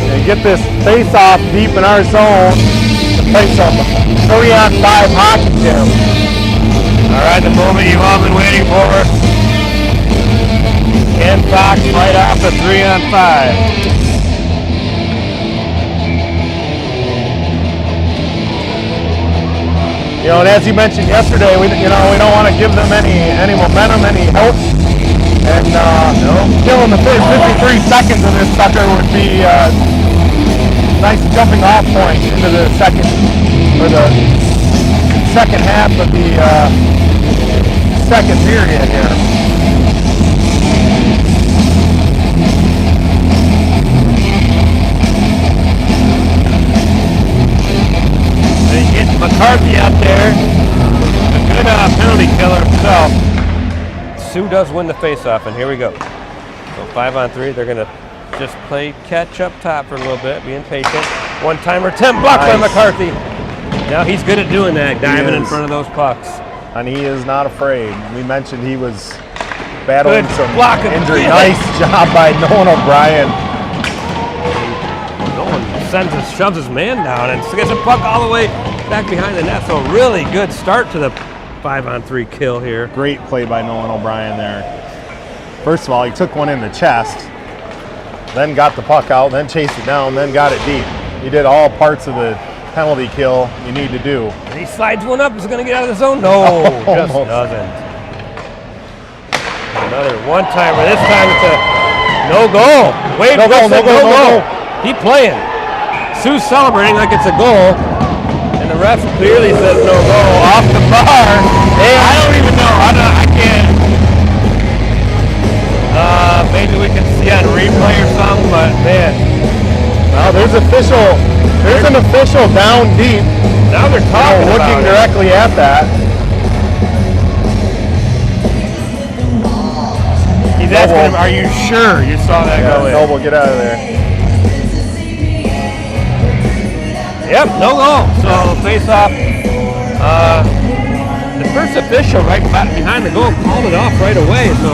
and get this face-off deep in our zone to play some 3-on-5 hockey, Tim. All right, the moment you've all been waiting for. Ken Fox right off the 3-on-5. You know, and as you mentioned yesterday, we don't want to give them any momentum, any hope. And killing the first 53 seconds of this sucker would be a nice jumping off point into the second half of the second period here. They get McCarthy out there. A good penalty killer himself. Soo does win the faceoff, and here we go. So 5-on-3, they're going to just play catch up top for a little bit, being patient. One-timer attempt blocked by McCarthy. Now he's good at doing that, diving in front of those pucks. And he is not afraid. We mentioned he was battling some injury. Yeah. Nice job by Nolan O'Brien. Nolan shoves his man down and gets a puck all the way back behind the net. So really good start to the 5-on-3 kill here. Great play by Nolan O'Brien there. First of all, he took one in the chest, then got the puck out, then chased it down, then got it deep. He did all parts of the penalty kill you need to do. And he slides one up. Is it going to get out of the zone? No, just doesn't. Another one-timer. This time it's a no goal. Wade No goal. Keep playing. Soo's celebrating like it's a goal. And the ref clearly says no goal. Off the bar. I don't even know. I can't. Maybe we can see on replay or something, but man. Well, there's an official down deep. Now they're talking about looking it. directly at that. He's asking him, are you sure you saw that go in? Noble, get out of there. Yep, no goal. So face off. The first official right behind the goal called it off right away. So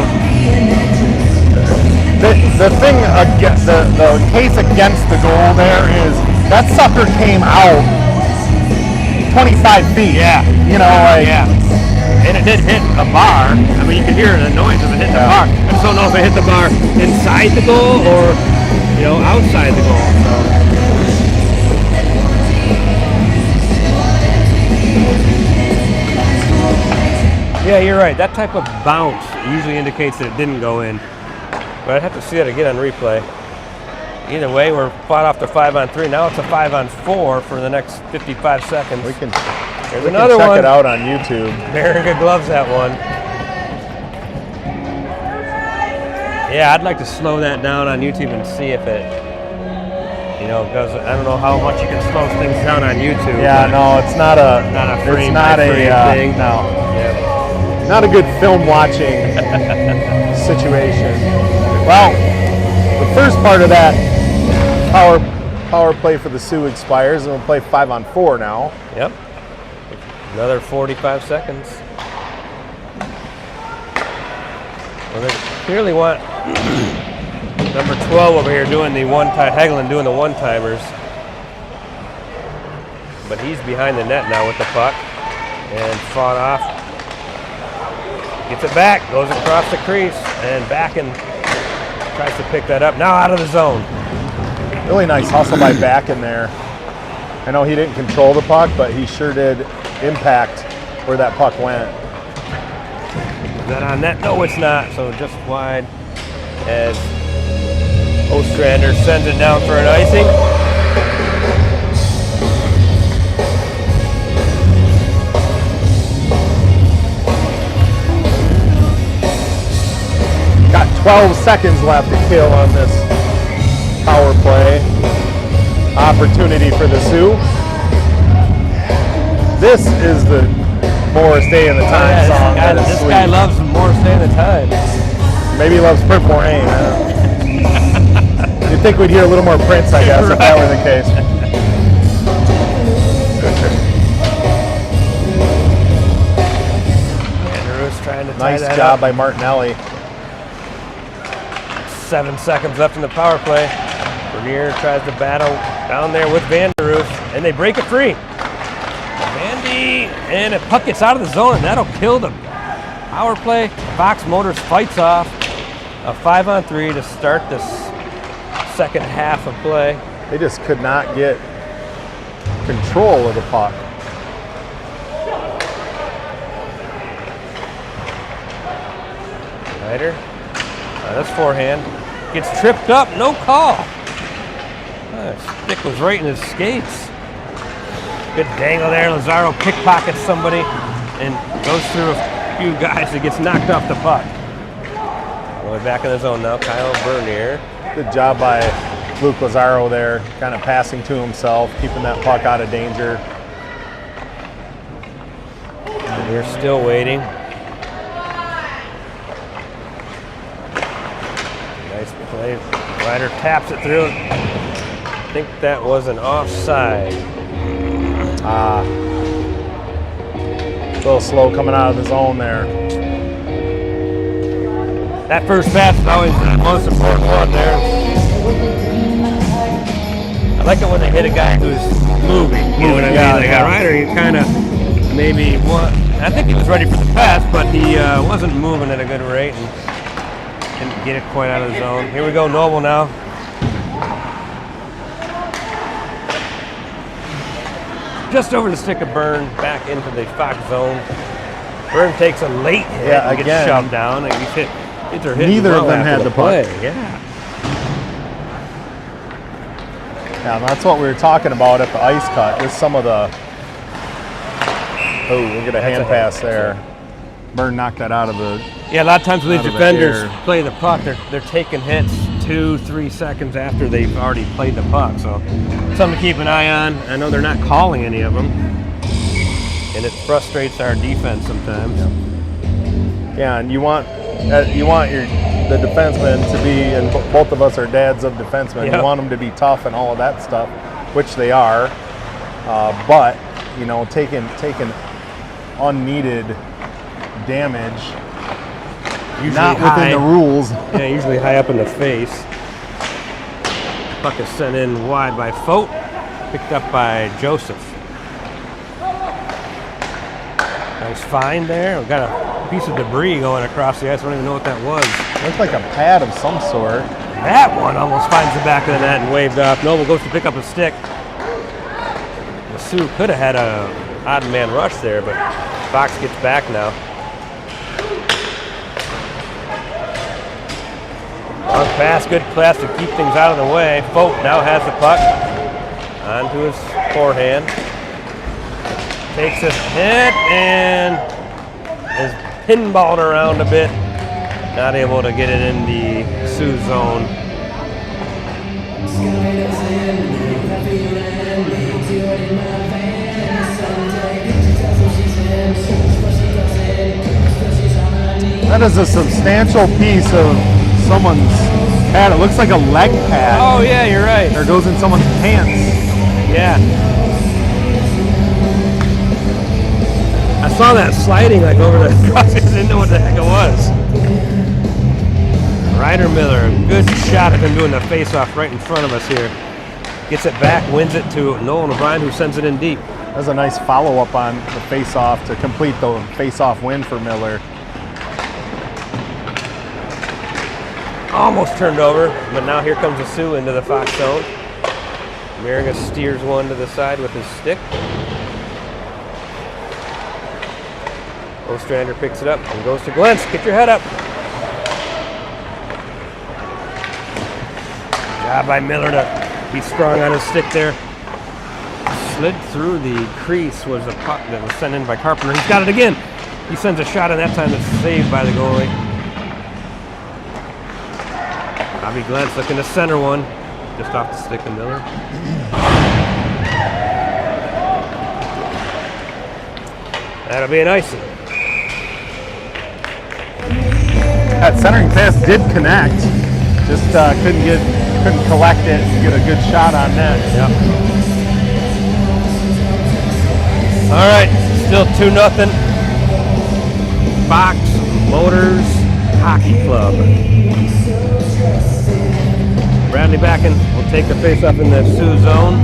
the thing against the case against the goal there is that sucker came out 25 feet. yeah, You know, like and it did hit a bar. I mean, you could hear the noise of it hitting the bar. I just don't know if it hit the bar inside the goal or outside the goal. So. Yeah, you're right. That type of bounce usually indicates that it didn't go in. But I'd have to see that again on replay. Either way, we're fought off the 5-on-3. Now it's a 5-on-4 for the next 55 seconds. we can There's another check one. it out on YouTube. America gloves that one. Yeah, I'd like to slow that down on YouTube and see if it, because I don't know how much you can slow things down on YouTube. Yeah, no, it's not a frame it's not by a frame thing. no, Yeah. not a good film watching situation. Well, the first part of that power play for the Sioux expires, and we'll play 5-on-4 now. Yep. Another 45 seconds. Well, they clearly want number 12 over here doing the one-time, Hagelin doing the one-timers. But he's behind the net now with the puck and fought off. Gets it back, goes across the crease and back and tries to pick that up. Now out of the zone. Really nice hustle by back in there. I know he didn't control the puck, but he sure did impact where that puck went. Is that on net? No, it's not. So just wide as Ostrander sends it down for an icing. Got 12 seconds left to kill on this power play. Opportunity for the Sioux. This is the Morris Day in the Time song. This guy loves Morris Day in the Time. Maybe he loves Print Moraine. You'd think we'd hear a little more Prince, I guess, if that were the case. Andrew's trying to tie Nice that job up. by Martinelli. 7 seconds left in the power play. Bernier tries to battle down there with Vanderhoof, and they break it free. Vandy, and a puck gets out of the zone, and that'll kill the power play. Fox Motors fights off a 5-on-3 to start this second half of play. They just could not get control of the puck. Ryder, that's forehand. Gets tripped up, no call. Stick was right in his skates. Good dangle there. Lazaro pickpockets somebody and goes through a few guys and gets knocked off the puck. All the way back in the zone now, Kyle Bernier. Good job by Luke Lazaro there, kind of passing to himself, keeping that puck out of danger. Bernier still waiting. Nice play. Ryder taps it through. I think that was an offside. A little slow coming out of the zone there. That first pass is always the most important one there. I like it when they hit a guy who's moving. You know what I mean? Like Ryder, he kind of maybe I think he was ready for the pass, but he wasn't moving at a good rate and didn't get it quite out of the zone. Here we go, Noble now. Just over the stick of Byrne, back into the Fox zone. Byrne takes a late hit and gets shoved down. And he's hit. Neither of them had the puck. Yeah. Yeah, and that's what we were talking about at the ice cut. There's some of the. Oh, look at a hand pass there. Byrne knocked that out of the. Yeah, a lot of times when these defenders play the puck, they're taking hits 2-3 seconds after they've already played the puck. So something to keep an eye on. I know they're not calling any of them, and it frustrates our defense sometimes. Yeah, and you want the defensemen to be, and both of us are dads of defensemen. Yep. You want them to be tough and all of that stuff, which they are. But you know, taking unneeded damage, usually not within the rules. Yeah, usually high up in the face. Puck is sent in wide by Fote, picked up by Joseph. Nice find there. We've got a piece of debris going across the ice. I don't even know what that was. Looks like a pad of some sort. That one almost finds the back of the net and waved off. Noble goes to pick up a stick. Soo could have had a odd man rush there, but Fox gets back now. Long pass, good pass to keep things out of the way. Fote now has the puck onto his forehand. Takes a hit and is pinballed around a bit. Not able to get it in the Soo zone. That is a substantial piece of someone's pad. It looks like a leg pad. Oh yeah, you're right. Or goes in someone's pants. Yeah. I saw that sliding like over the cross. I didn't know what the heck it was. Ryder Miller, good shot of him doing the face-off right in front of us here. Gets it back, wins it to Nolan O'Brien, who sends it in deep. That was a nice follow-up on the face-off to complete the face-off win for Miller. Almost turned over, but now here comes a Soo into the Fox zone. Mariga steers one to the side with his stick. Ostrander picks it up and goes to Glentz. Get your head up. Job by Miller to be strong on his stick there. Slid through the crease was a puck that was sent in by Carpenter. He's got it again. He sends a shot, and that time it's saved by the goalie. Bobby Glentz looking to center one, just off the stick of Miller. That'll be an icing. That centering pass did connect, just couldn't collect it and get a good shot on net. Yep. All right, still 2-0. Fox Motors Hockey Club. Bradley backing. We'll take the face-off in the Soo zone.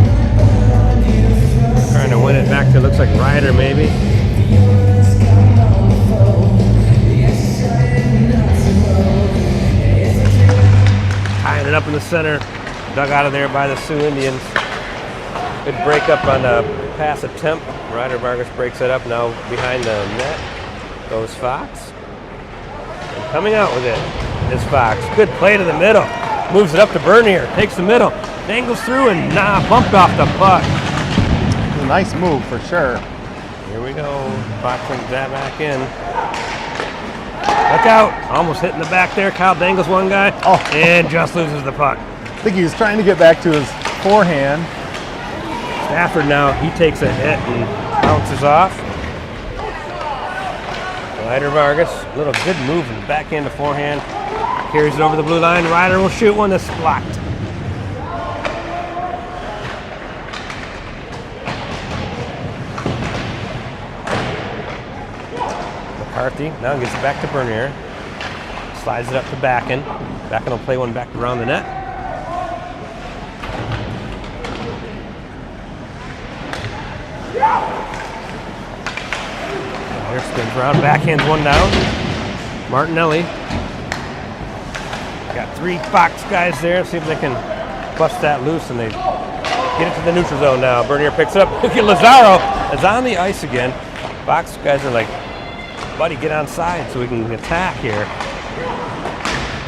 Trying to win it back to, looks like Ryder maybe. Tying it up in the center. Dug out of there by the Sioux Indians. Good break up on a pass attempt. Ryder Vargas breaks it up. Now behind the net goes Fox. And coming out with it is Fox. Good play to the middle. Moves it up to Bernier. Takes the middle. Dangles through and bumped off the puck. A nice move for sure. Here we go. Fox brings that back in. Look out. Almost hitting the back there. Kyle dangles one guy and just loses the puck. I think he was trying to get back to his forehand. Stafford now, he takes a hit and bounces off. Ryder Vargas, a little good move and backhand to forehand. Carries it over the blue line. Ryder will shoot one that's blocked. McCarthy now gets it back to Bernier. Slides it up to Backen. Backen will play one back around the net. There spins around, backhands one down. Martinelli. Got 3 Fox guys there. See if they can bust that loose and they get it to the neutral zone now. Bernier picks it up. Lazaro is on the ice again. Fox guys are like, buddy, get on side so we can attack here.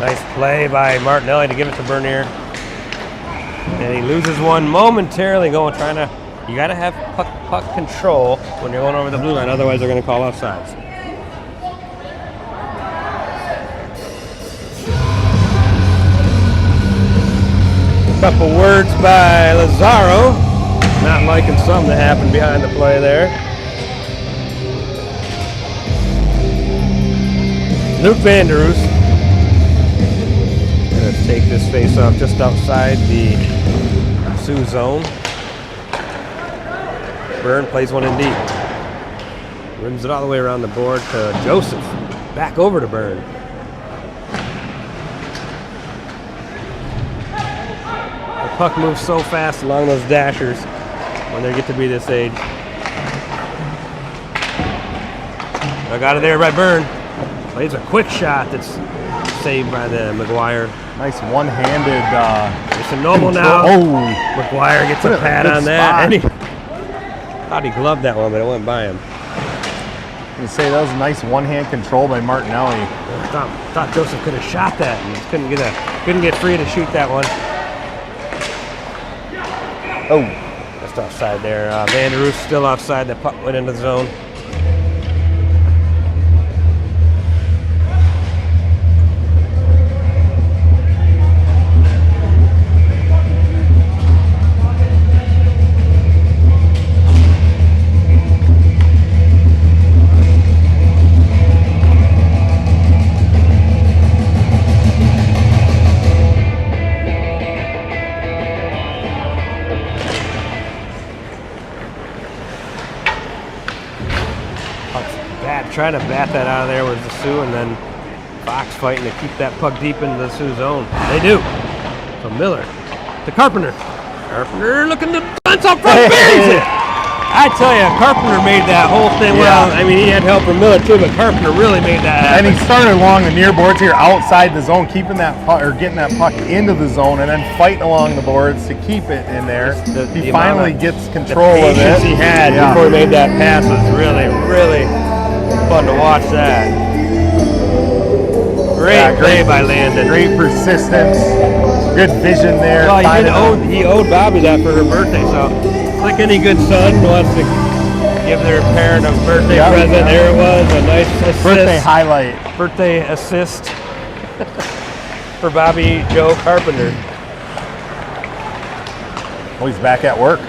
Nice play by Martinelli to give it to Bernier. And he loses one momentarily trying to. You got to have puck control when you're going over the blue line, otherwise they're going to call offsides. Couple words by Lazaro. Not liking something that happened behind the play there. Luke Vanderus going to take this face-off just outside the Sioux zone. Byrne plays one in deep. Rims it all the way around the board to Joseph. Back over to Byrne. The puck moves so fast along those dashers when they get to be this age. Dug out of there by Byrne. Plays a quick shot that's saved by the McGuire. Nice one-handed. It's a Noble now. McGuire gets a pat on that. And he thought he gloved that one, but it went by him. You say that was a nice one-hand control by Martinelli. I thought Joseph could have shot that and couldn't get free to shoot that one. Just offside there. Vanderus still offside. The puck went into the zone. Trying to bat that out of there with the Sioux, and then Fox fighting to keep that puck deep into the Sioux zone. They do. So Miller to Carpenter. Carpenter looking to bounce up front, buries it. I tell you, Carpenter made that whole thing well. I mean, he had help from Miller too, but Carpenter really made that happen. And he started along the near boards here, outside the zone, keeping that puck or getting that puck into the zone, and then fighting along the boards to keep it in there. He finally gets control of it. He had before he made that pass was really, really fun to watch that. Great play by Landon. Great persistence. Good vision there. Well, he owed Bobby that for her birthday, so like any good son wants to give their parent a birthday present. There it was, a nice assist. Birthday highlight. Birthday assist for Bobby Joe Carpenter. Oh, he's back at work.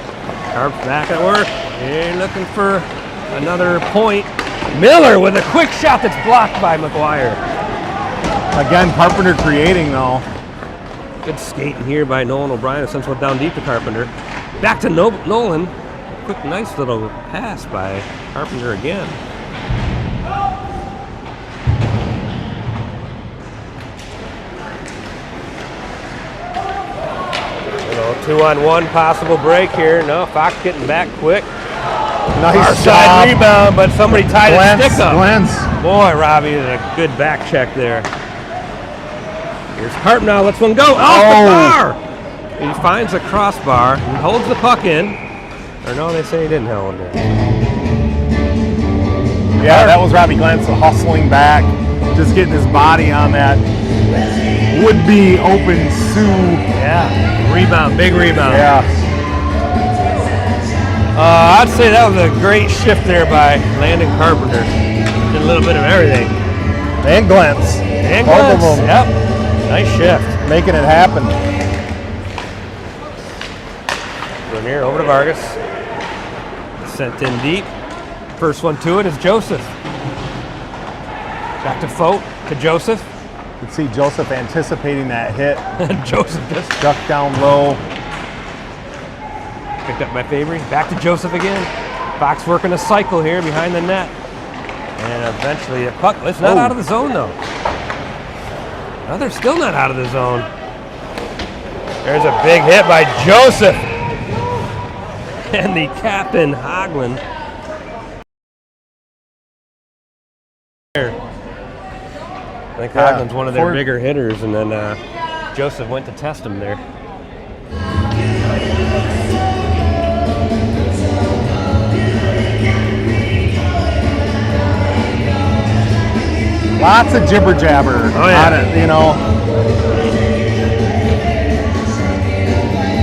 Carp's back at work. He's looking for another point. Miller with a quick shot that's blocked by McGuire. Again, Carpenter creating though. Good skating here by Nolan O'Brien. Since went down deep to Carpenter. Back to Nolan. Quick, nice little pass by Carpenter again. 2-on-1 possible break here. No, Fox getting back quick. Nice Far job. side rebound, but somebody tied his stick up. Glance. Boy, Robbie is a good back check there. Here's Harp now, lets one go. Off the bar! He finds the crossbar and holds the puck in. Or no, they say he didn't hold it. Yeah, that was Robbie Glantz hustling back, just getting his body on that would-be open Soo. Yeah, rebound, big rebound. Yeah. I'd say that was a great shift there by Landon Carpenter. Did a little bit of everything. And Glantz. And Both Glantz, of them. yep. Nice shift. Making it happen. Vernier over to Vargas. Sent in deep. First one to it is Joseph. Back to Fote, to Joseph. You can see Joseph anticipating that hit. Joseph just Ducked down low. picked up by Fabry. Back to Joseph again. Fox working a cycle here behind the net. And eventually a puck. It's not out of the zone though. No, they're still not out of the zone. There's a big hit by Joseph. And the captain, Haglund. I think Haglund's one of their bigger hitters, and then Joseph went to test him there. Lots of jibber jabber. Oh, yeah. On it, you know.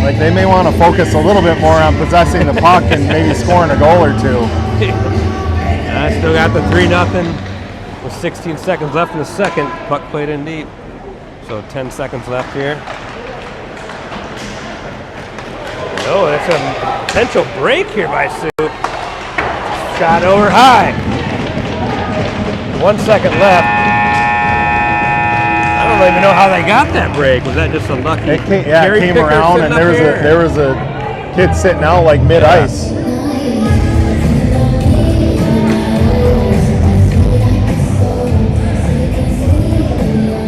Like they may want to focus a little bit more on possessing the puck and maybe scoring a goal or two. I still got the 3-0 with 16 seconds left in the second. Puck played in deep. So 10 seconds left here. Oh, that's a potential break here by Soo. Shot over high. 1 second left. I don't even know how they got that break. Was that just a lucky? It came around, and there was a kid sitting out like mid ice.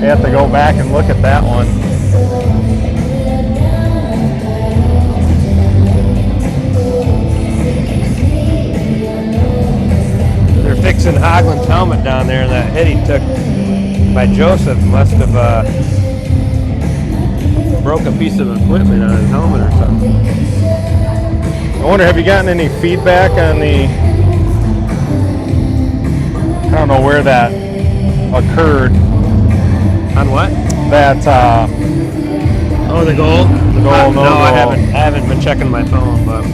You have to go back and look at that one. They're fixing Haglund's helmet down there, and that hit he took by Joseph must have broke a piece of equipment on his helmet or something. I wonder, have you gotten any feedback on the, I don't know where that occurred. On what? That, Oh, the goal? The goal, No, I haven't been checking my phone, but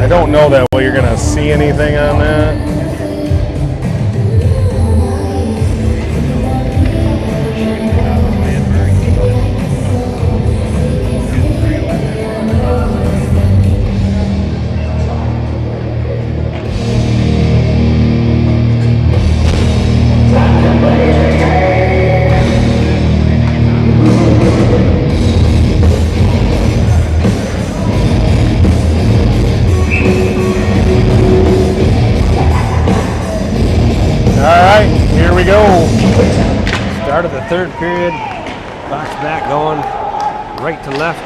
I don't know that you're going to see anything on that. Here we go. Start of the third period. Box back going right to left.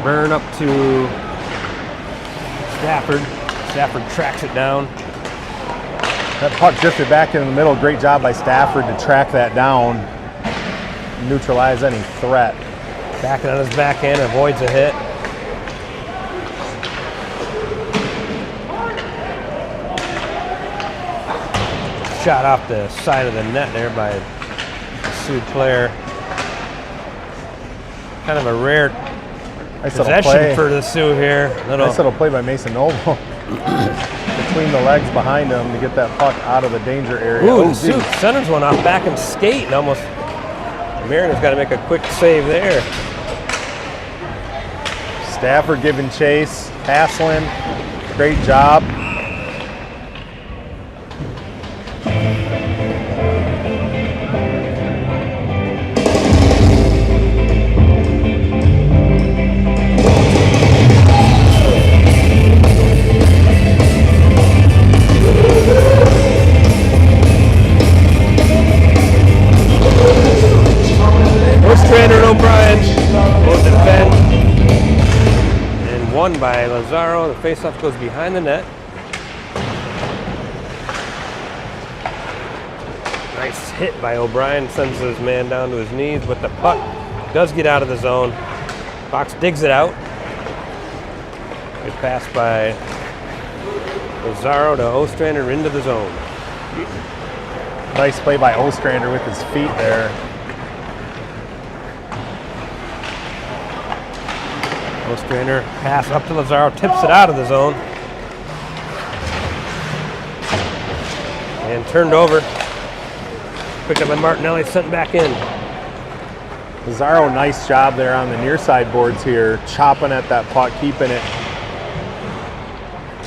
Burn up to Stafford. Stafford tracks it down. That puck drifted back in the middle. Great job by Stafford to track that down, neutralize any threat. Backing on his backhand, avoids a hit. Shot off the side of the net there by the Soo player. Kind of a rare possession for the Soo here. Nice little play by Mason Noble. Between the legs behind him to get that puck out of the danger area. Ooh, Soo centers one off back and skate, and almost Mariner's got to make a quick save there. Stafford giving chase. Haslin, great job. won by Lazaro. The faceoff goes behind the net. Nice hit by O'Brien, sends his man down to his knees, but the puck does get out of the zone. Fox digs it out. Good pass by Lazaro to Ostrander into the zone. Nice play by Ostrander with his feet there. Ostrander pass up to Lazaro, tips it out of the zone. And turned over. Picked up by Martinelli, sent back in. Lazaro, nice job there on the near side boards here, chopping at that puck, keeping it,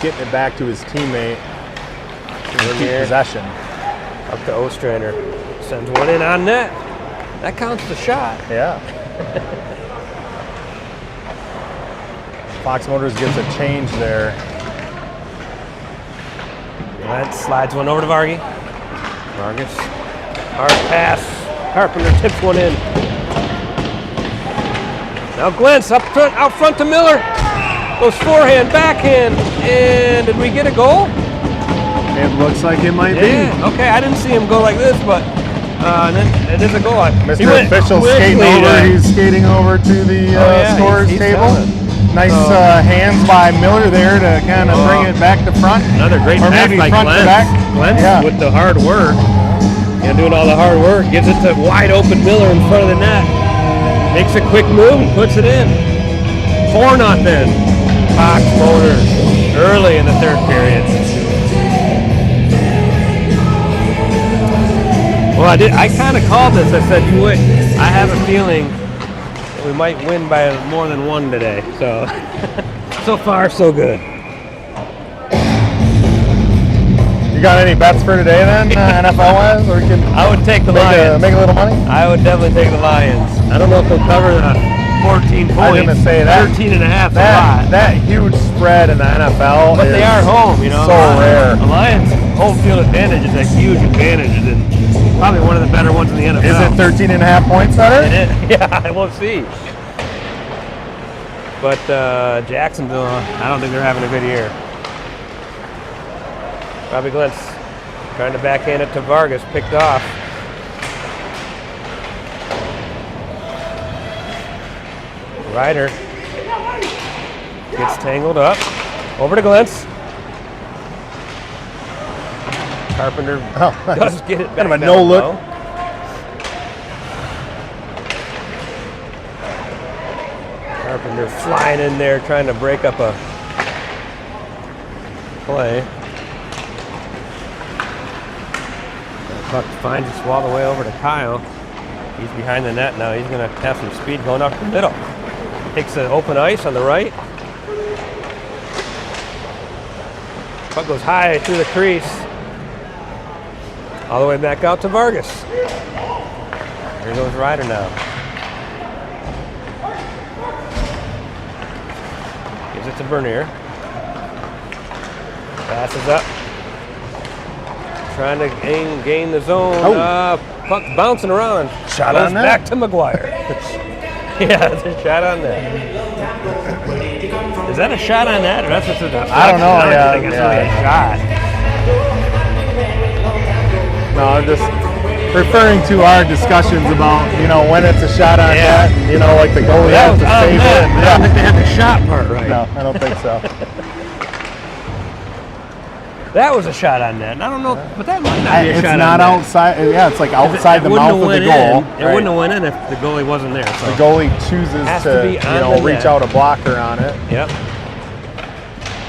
getting it back to his teammate. In keep possession. Up to Ostrander. Sends one in on net. That counts the shot. Yeah. Fox Motors gets a change there. That slides one over to Vargy. Vargas. Hard pass. Carpenter tips one in. Now Glentz out front to Miller. Goes forehand, backhand, and did we get a goal? It looks like it might be. Okay, I didn't see him go like this, but then it is a goal. Mr. Official skating over. He's skating over to the scorer's table. Nice hands by Miller there to kind of bring it back to front. Another great pass by Glentz with the hard work. Doing all the hard work. Gives it to wide open Miller in front of the net. Makes a quick move and puts it in. 4-0. Fox Motors early in the third period. Well, I kind of called this. I said, I have a feeling that we might win by more than one today. So, so far, so good. You got any bets for today then, NFL-wise? Or I would take the Lions. Make a little money? I would definitely take the Lions. I don't know if they'll cover the 14 points. I was going to say that. 13 and a half. That huge spread in the NFL but they are home, so rare. The Lions' home field advantage is a huge advantage, and probably one of the better ones in the NFL. Is it 13 and a half points better? Yeah, we'll see. But Jacksonville, I don't think they're having a good year. Robbie Glentz trying to backhand it to Vargas, picked off. Ryder gets tangled up. Over to Glentz. Carpenter does get it back. Kind of a no look. Low. Carpenter flying in there, trying to break up a play. Puck finds its all the way over to Kyle. He's behind the net now. He's going to have some speed going up the middle. Takes the open ice on the right. Puck goes high through the crease. All the way back out to Vargas. Here goes Ryder now. Gives it to Bernier. Passes up. Trying to gain the zone. Puck bouncing around. Shot on that. Back to McGuire. Yeah, it's a shot on that. Is that a shot on that? Or that's just a deflection? I don't know. I think it's really a shot. No, I'm just referring to our discussions about, when it's a shot on net, like the goalie has to save it. I don't think they had the shot part right. No, I don't think so. That was a shot on net. I don't know, but that might not be a shot on net. It's not outside. Yeah, it's like outside the mouth of the goal. It wouldn't have went in if the goalie wasn't there. So. The goalie chooses to reach out a blocker on it. Yep.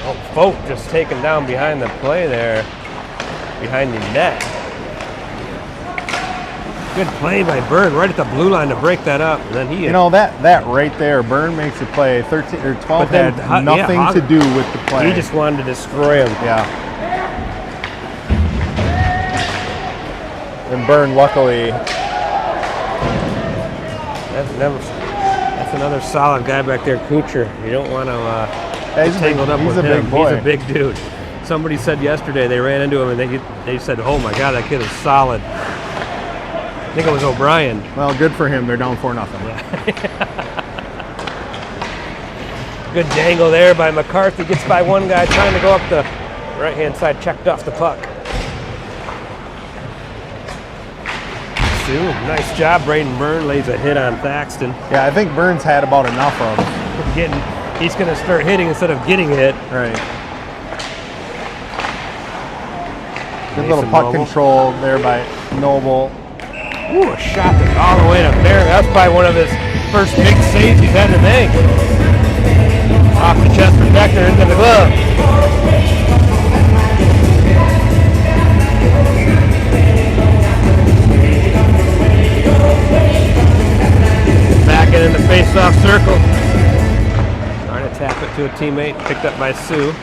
Oh, Folk just taken down behind the play there, behind the net. Good play by Byrne right at the blue line to break that up. And then he, that right there, Byrne makes a play. 13 or 12 had nothing to do with the play. He just wanted to destroy him. Yeah. And Byrne, luckily, that's another solid guy back there, Kucher. You don't want to get tangled up with him. Big boy. He's a big dude. Somebody said yesterday they ran into him and they said, "Oh my God, that kid is solid." I think it was O'Brien. Well, good for him. They're down 4-0. Good dangle there by McCarthy. Gets by one guy trying to go up the right-hand side. Checked off the puck. Soo, nice job. Braden Byrne lays a hit on Thaxton. Yeah, I think Burns had about enough of him. He's going to start hitting instead of getting hit. Right. Good little puck control there by Noble. Ooh, a shot that's all the way to Merrick. That's probably one of his first big saves he's had to make. Off the chest protector into the glove. Back in the face-off circle. Trying to tap it to a teammate. Picked up by Soo.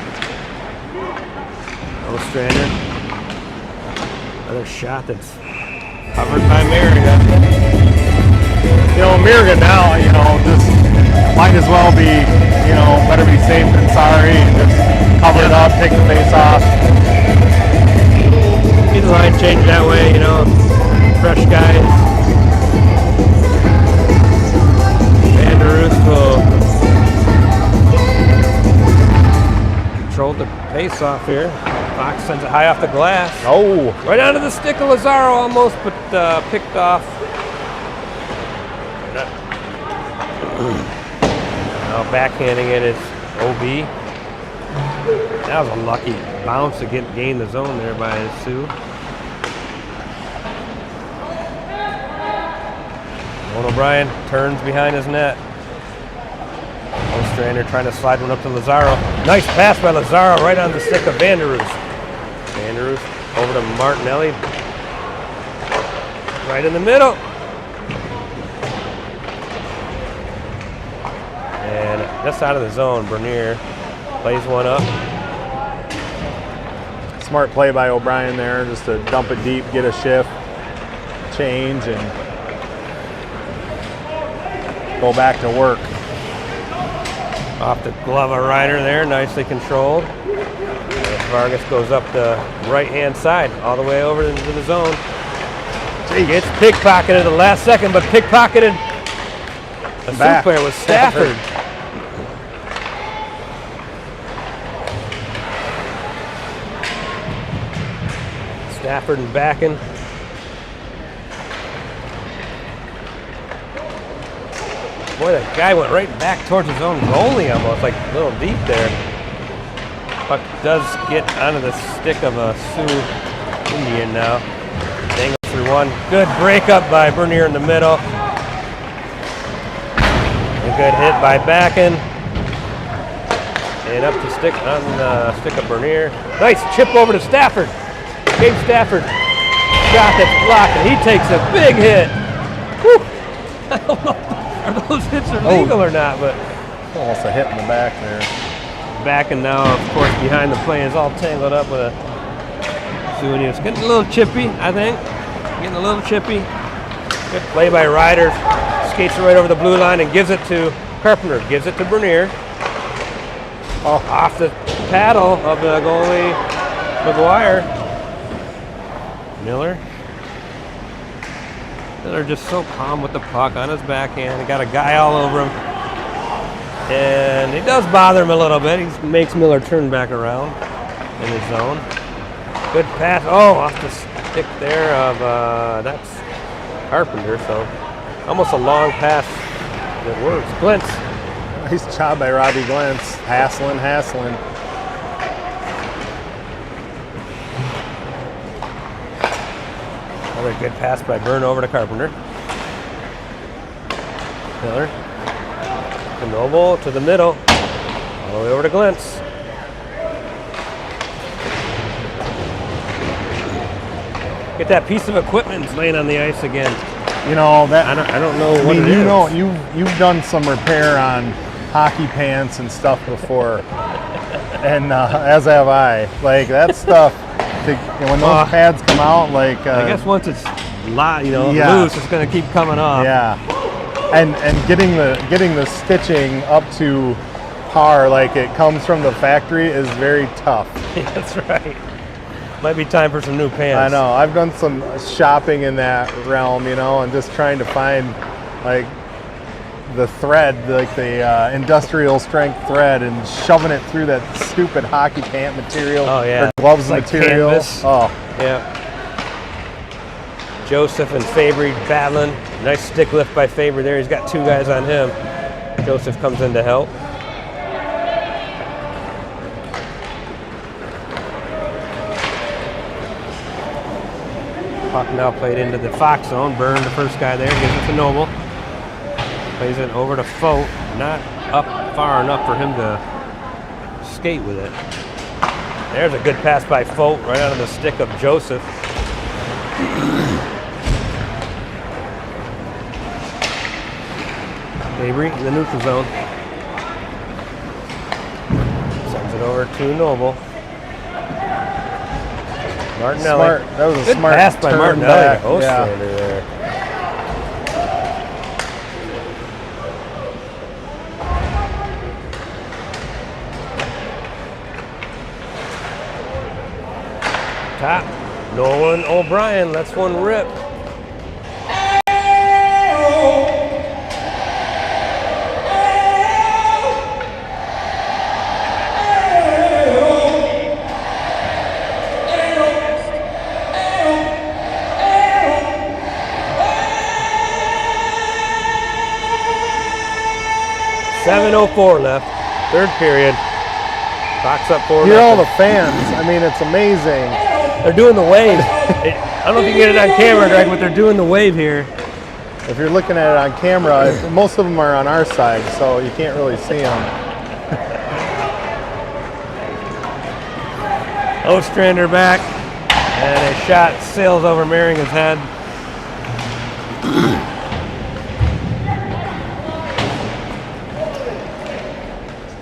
Ostrander. Another shot that's covered by Merrigan. Merrigan now, just might as well be, better be safe than sorry and just cover it up, take the face off. Either line change that way, fresh guys. Vanderus will control the face off here. Fox sends it high off the glass. Oh. Right onto the stick of Lazaro almost, but picked off. Now backhanding it is OB. That was a lucky bounce to gain the zone there by Soo. Owen O'Brien turns behind his net. Ostrander trying to slide one up to Lazaro. Nice pass by Lazaro right on the stick of Vanderus. Vanderus over to Martinelli. Right in the middle. And just out of the zone, Bernier plays one up. Smart play by O'Brien there, just to dump it deep, get a shift, change, and go back to work. Off the glove of Ryder there, nicely controlled. Vargas goes up the right-hand side, all the way over into the zone. He gets pickpocketed at the last second, but pickpocketed a Soo player was Stafford. Stafford and backing. Boy, that guy went right back towards his own goalie almost, like a little deep there. Puck does get onto the stick of a Sioux Indian now. Dangles through one. Good breakup by Bernier in the middle. A good hit by Backen. And up to stick on the stick of Bernier. Nice chip over to Stafford. Gabe Stafford. Shot that's blocked, and he takes a big hit. Whew. I don't know if those hits are legal or not, but almost a hit in the back there. Backen now, of course, behind the plane is all tangled up with a Sioux Indian. It's getting a little chippy, I think. Getting a little chippy. Good play by Ryder. Skates right over the blue line and gives it to Carpenter. Gives it to Bernier. Off the paddle of the goalie, McGuire. Miller just so calm with the puck on his backhand. He got a guy all over him. And it does bother him a little bit. He makes Miller turn back around in his zone. Good pass. Oh, off the stick there of, that's Carpenter. So almost a long pass that works. Glintz. Nice job by Robbie Glintz. Hassling. Another good pass by Byrne over to Carpenter. Miller. To Noble, to the middle. All the way over to Glintz. Get that piece of equipment laying on the ice again. That I don't know what it is. You've done some repair on hockey pants and stuff before, and as have I. Like that stuff. When those pads come out, I guess once it's loose, it's going to keep coming off. Yeah, and getting the stitching up to par, like it comes from the factory, is very tough. Yeah, that's right. Might be time for some new pants. I know. I've done some shopping in that realm, and just trying to find the thread, like the industrial strength thread, and shoving it through that stupid hockey pant material. Oh, yeah. Or gloves It's like material. canvas. Oh, Yeah. Joseph and Fabry battling. Nice stick lift by Fabry there. He's got 2 guys on him. Joseph comes in to help. Puck now played into the Fox zone. Byrne, the first guy there, gives it to Noble. Plays it over to Fote. Not up far enough for him to skate with it. There's a good pass by Fote right out of the stick of Joseph. Fabry in the neutral zone. Sends it over to Noble. Martinelli. smart. That was a Good smart pass by turn Martinelli back. to Ostrander there. Top. Nolan O'Brien lets one rip. .7:04 left, third period. Fox up 4. Hear all the fans. I mean, it's amazing. They're doing the wave. I don't know if you can get it on camera, Greg, but they're doing the wave here. If you're looking at it on camera, most of them are on our side, so you can't really see them. Ostrander back, and a shot sails over Merringen's head.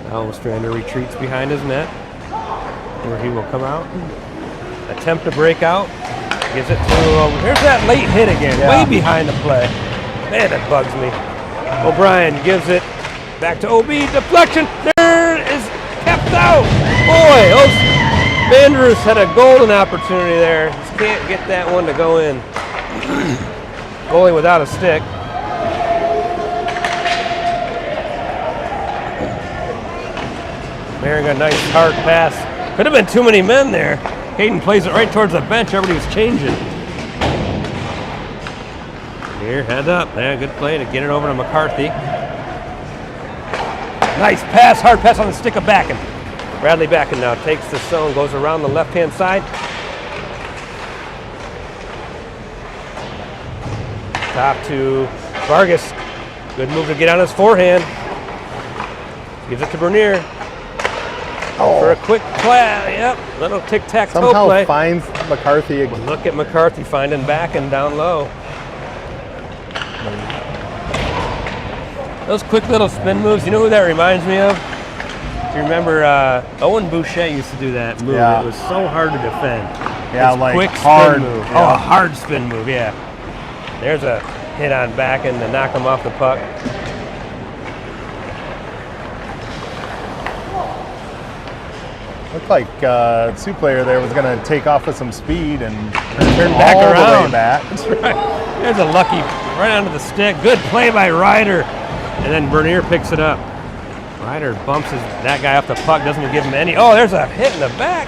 Now Ostrander retreats behind his net, where he will come out, attempt to break out, gives it to, here's that late hit again, way behind the play. Man, that bugs me. O'Brien gives it back to OB, deflection, there is kept out. Boy, Vandroos had a golden opportunity there. Just can't get that one to go in. Goalie without a stick. Merringen, nice hard pass. Could have been too many men there. Hayden plays it right towards the bench. Everybody was changing. Here, head up. Yeah, good play to get it over to McCarthy. Nice pass, hard pass on the stick of Backen. Bradley Backen now takes the zone, goes around the left-hand side. Top to Vargas. Good move to get on his forehand. Gives it to Bernier. For a quick play, yep, little tic-tac-toe Somehow play. finds McCarthy again. Look at McCarthy finding Backen down low. Those quick little spin moves, you know who that reminds me of? Do you remember Owen Boucher used to do that move? Yeah. It was so hard to defend. Yeah, It's like quick hard. spin move. Yeah. Oh, a hard spin move, yeah. There's a hit on Backen to knock him off the puck. Looked like Sioux player there was going to take off with some speed and Turn back all around. the way back. That's right. There's a lucky right onto the stick. Good play by Ryder. And then Bernier picks it up. Ryder bumps that guy off the puck, doesn't give him any. Oh, there's a hit in the back.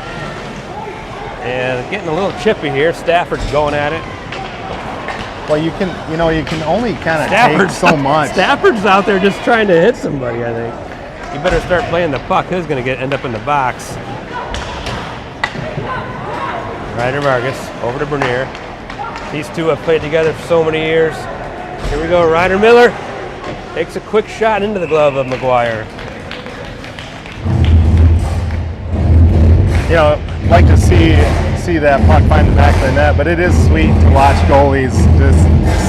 And getting a little chippy here. Stafford's going at it. Well, you can only kind of take so much. Stafford's out there just trying to hit somebody, I think. You better start playing the puck. He's going to end up in the box. Ryder Vargas over to Bernier. These two have played together for so many years. Here we go. Ryder Miller takes a quick shot into the glove of McGuire. You know, like to see that puck find the back of the net, but it is sweet to watch goalies just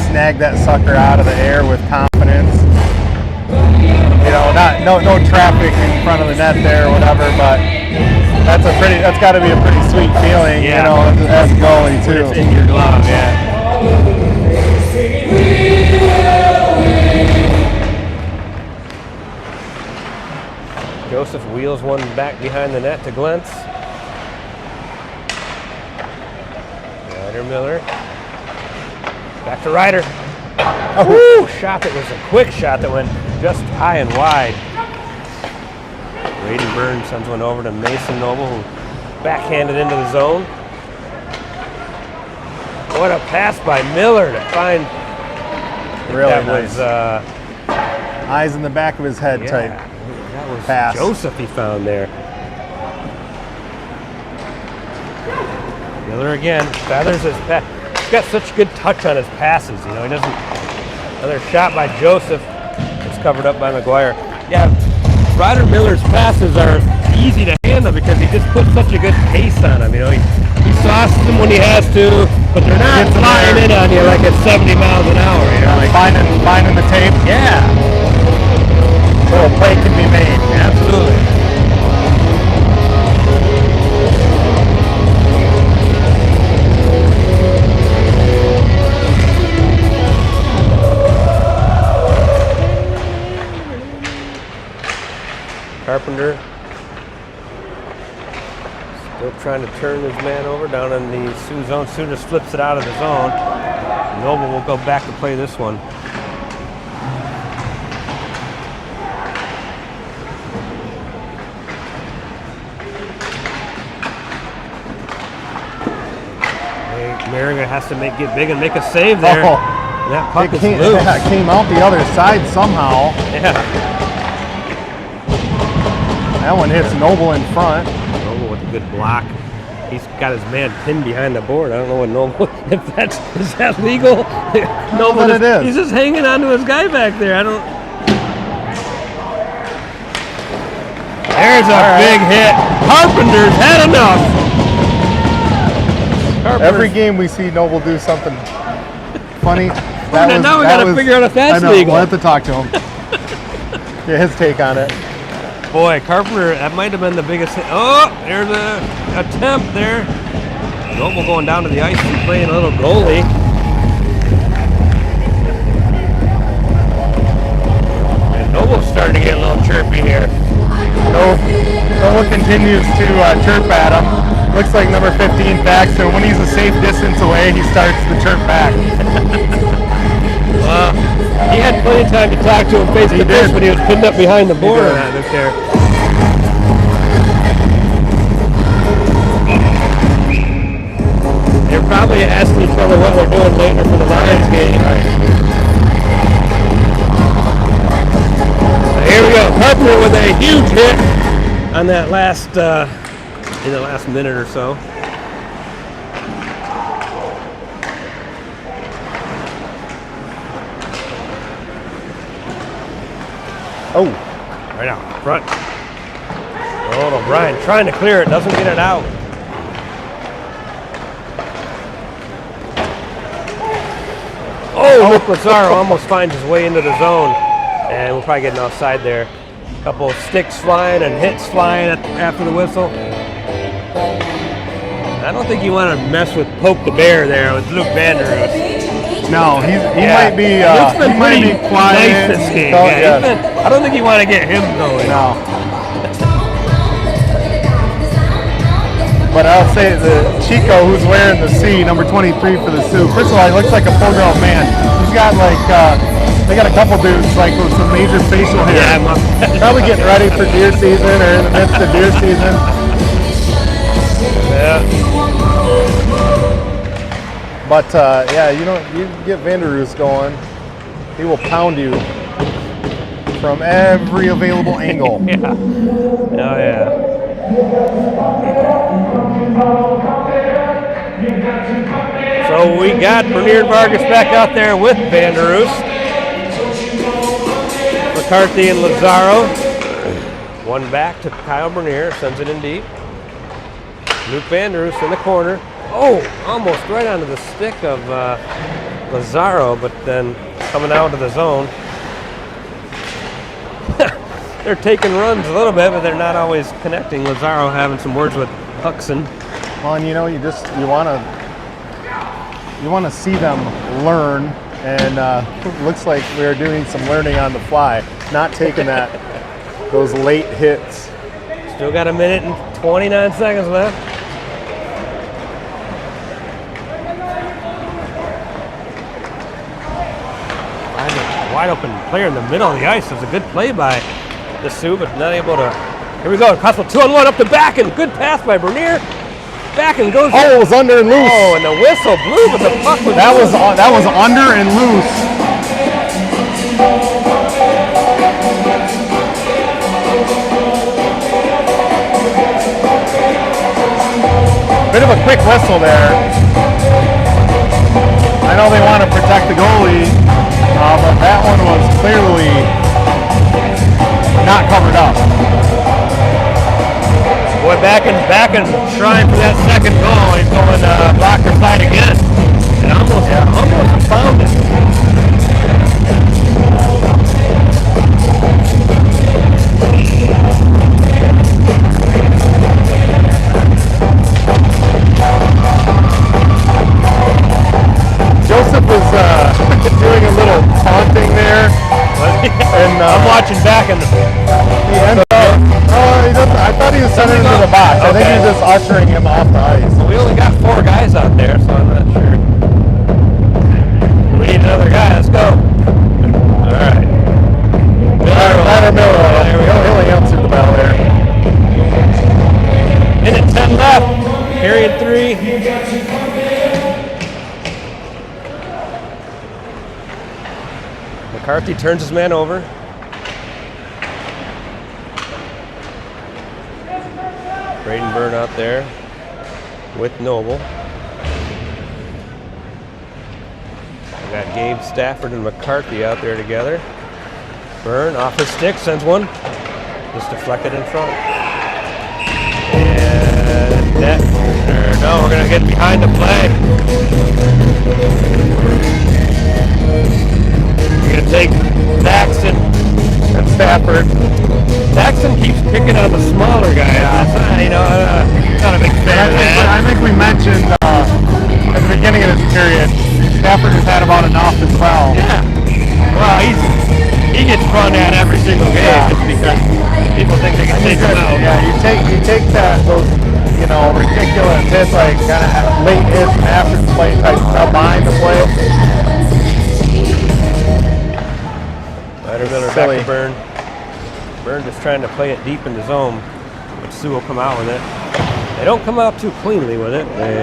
snag that sucker out of the air with confidence. You know, no traffic in front of the net there or whatever, but that's got to be a pretty sweet feeling, Yeah. you know, as a goalie too. It's in your glove, yeah. Joseph wheels one back behind the net to Glentz. Ryder Miller. Back to Ryder. Woo! Shot that was a quick shot that went just high and wide. Braden Burns sends one over to Mason Noble, who backhanded into the zone. What a pass by Miller to find. Really that nice. was Eyes in the back of his head type. That was pass. Joseph he found there. Miller again feathers his pass. He's got such good touch on his passes. You know, he doesn't. Another shot by Joseph. It's covered up by McGuire. Yeah, Ryder Miller's passes are easy to handle because he just puts such a good pace on them. You know, he sauces them when he has to, but they're not flying in on you like at 70 miles an hour. You know, like finding the tape. yeah, So a play can be made. absolutely. Carpenter still trying to turn his man over down in the Sioux zone. Sioux just flips it out of the zone. Noble will go back to play this one. Mariga has to get big and make a save there. Oh, And that puck is it loose. came out the other side somehow. Yeah. That one hits Noble in front. Noble with a good block. He's got his man pinned behind the board. I don't know what Noble, is that legal? Noble, it is. He's just hanging on to his guy back there. I don't. There's a big hit. Carpenter's had enough. Every game we see Noble do something funny. Now we got to figure out if that's legal. We'll have to talk to him. Get his take on it. Boy, Carpenter, that might have been the biggest hit. Oh, there's an attempt there. Noble going down to the ice and playing a little goalie. And Noble's starting to get a little chirpy here. Noble continues to chirp at him. Looks like number 15 back, so when he's a safe distance away, he starts to chirp back. He had plenty of time to talk to him face to face when he was pinned up behind the board on that there. They're probably asking each other what they're doing later for the Lions game. Here we go. Carpenter with a huge hit on that last, in the last minute or so. Oh, Right out front. Oh, O'Brien trying to clear it, doesn't get it out. Oh, Luke Lazaro almost finds his way into the zone. And we're probably getting offside there. A couple of sticks flying and hits flying after the whistle. I don't think you want to mess with Poke the Bear there with Luke Vanderhoos. no, he might be. Luke's been he might pretty be quiet. nice this game. Oh, Yeah, yeah. I don't think you want to get him going. No. But I'll say the Chico, who's wearing the C, number 23 for the Sioux. First of all, he looks like a full-grown man. He's got like, they got a couple dudes like with some major facial hair. Yeah, Probably getting ready for deer season or in the midst of deer season. yeah. But yeah, you get Vanderhoos going, he will pound you from every available angle. Yeah. Oh, yeah. So we got Bernier Vargas back out there with Vanderhoos. McCarthy and Lazaro. One back to Kyle Bernier, sends it in deep. Luke Vanderhoos in the corner. Oh, almost right onto the stick of Lazaro, but then coming out of the zone. They're taking runs a little bit, but they're not always connecting. Lazaro having some words with Huxon. Well, and you want to see them learn, and looks like we're doing some learning on the fly, not taking those late hits. Still got a minute and 29 seconds left. wide open player in the middle of the ice. It was a good play by the Soo, but not able to. Here we go. Possible 2-on-1 up the back, and good pass by Bernier. Back and goes. Oh, it was under and loose. Oh, and the whistle blew, but the puck was. That was under and loose. Bit of a quick whistle there. I know they want to protect the goalie, but that one was clearly not covered up. Boy, back and trying for that second goal. He's going blocker side again. And almost found it. Joseph was doing a little taunting there. And I'm watching back and he ended up, I thought he was sending him to the box. I think he was just ushering him off the ice. we only got 4 guys out there, so I'm not sure. We need another guy. Let's go. All right. Ryder Miller. There we go. He'll answer the bell there. Minute 10 left. Period 3. McCarthy turns his man over. Braden Byrne out there with Noble. We got Gabe Stafford and McCarthy out there together. Byrne off his stick, sends one. Just deflected in front. And net. No, we're going to get behind the play. We're going to take Daxton and Stafford. Daxton keeps picking on the smaller guy. Not a big fan of that. I think we mentioned at the beginning of this period, Stafford has had about enough as well. Yeah. Well, he gets run at every single game just because people think they can take him out. Yeah, you take those ridiculous hits, like kind of late hits after the play type stuff behind the play. Ryder Miller back to Byrne. Byrne just trying to play it deep in the zone, but Soo will come out with it. They don't come out too cleanly with it. They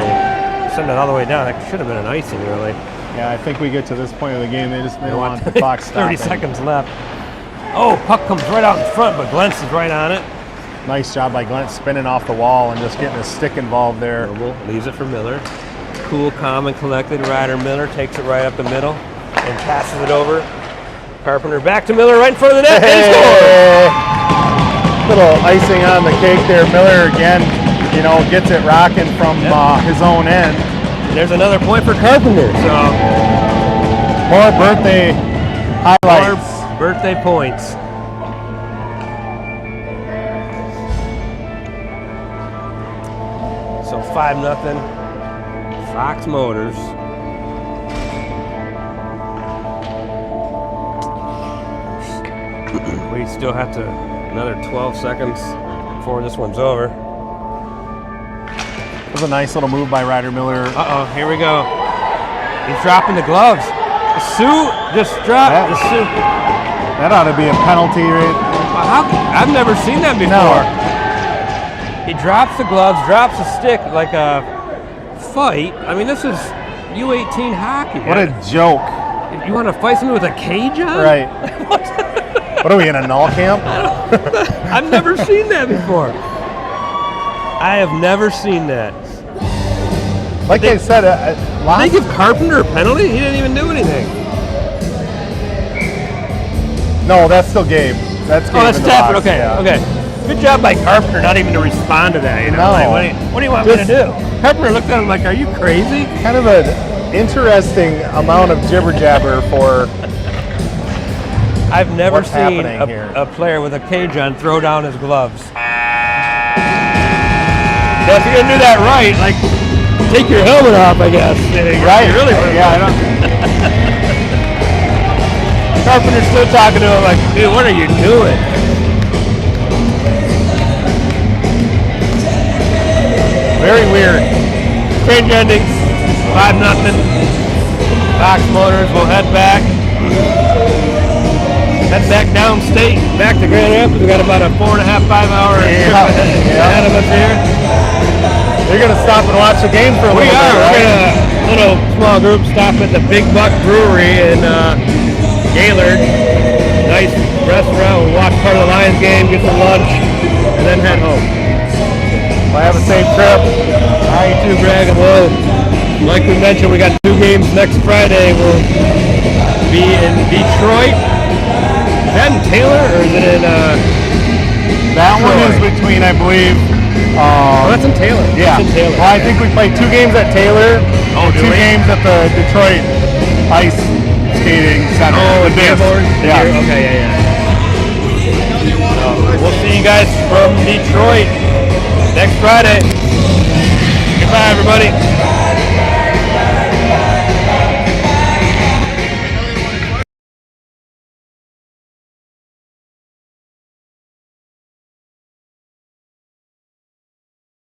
send it all the way down. That should have been an icing, really. Yeah, I think we get to this point of the game, they want the clock stopping. 30 seconds left. Oh, puck comes right out in front, but Glentz is right on it. Nice job by Glentz spinning off the wall and just getting his stick involved there. Noble leaves it for Miller. Cool, calm, and collected. Ryder Miller takes it right up the middle and passes it over. Carpenter back to Miller right in front of the net. Hey! And scores! Little icing on the cake there. Miller again, gets it rocking from his own end. And there's another point for Carpenter. So more birthday highlights. More birthday points. So 5-0. Fox Motors. We still have another 12 seconds before this one's over. It was a nice little move by Ryder Miller. Uh-oh, here we go. He's dropping the gloves. Soo just dropped. That ought to be a penalty. I've never seen that before. No. He drops the gloves, drops a stick like a fight. I mean, this is U18 hockey. What a joke. You want to fight somebody with a cage on? Right. What are we, in a null camp? I've never seen that before. I have never seen that. Like I said, they give Carpenter a penalty? He didn't even do anything. No, that's still Gabe. That's Gabe. Oh, that's Stafford. Okay, yeah. Okay. Good job by Carpenter not even to respond to that. No. Like, what do you want me to do? Carpenter looked at him like, are you crazy? Kind of an interesting amount of jibber jabber for. I've never seen a player with a cage on throw down his gloves. Now, if you're gonna do that right, like take your helmet off, I guess. Right? Really? Yeah. I don't. Carpenter's still talking to him like, dude, what are you doing? Very weird. Change ending. 5-0. Fox Motors will head back. head back downstate, back to Grand Rapids. We got about a 4.5, 5 hour trip ahead of us here. You're gonna stop and watch the game for a little bit, We're right? gonna little small group stop at the Big Buck Brewery in Gaylord. Nice restaurant. We'll watch part of the Lions game, get some lunch, and then head home. Well, have a safe trip. All right, you too, Greg. And we'll, like we mentioned, we got 2 games next Friday. We'll be in Detroit. Is that in Taylor or is it in? That one Troy? is between, I believe. Oh, that's in Taylor. Yeah. That's in Taylor. Well, I think we played 2 games at Taylor. Oh, and do 2 we? games at the Detroit Ice Skating Center. Oh, the the disc. board? Yeah. Okay, yeah. We'll see you guys from Detroit next Friday. Goodbye, everybody.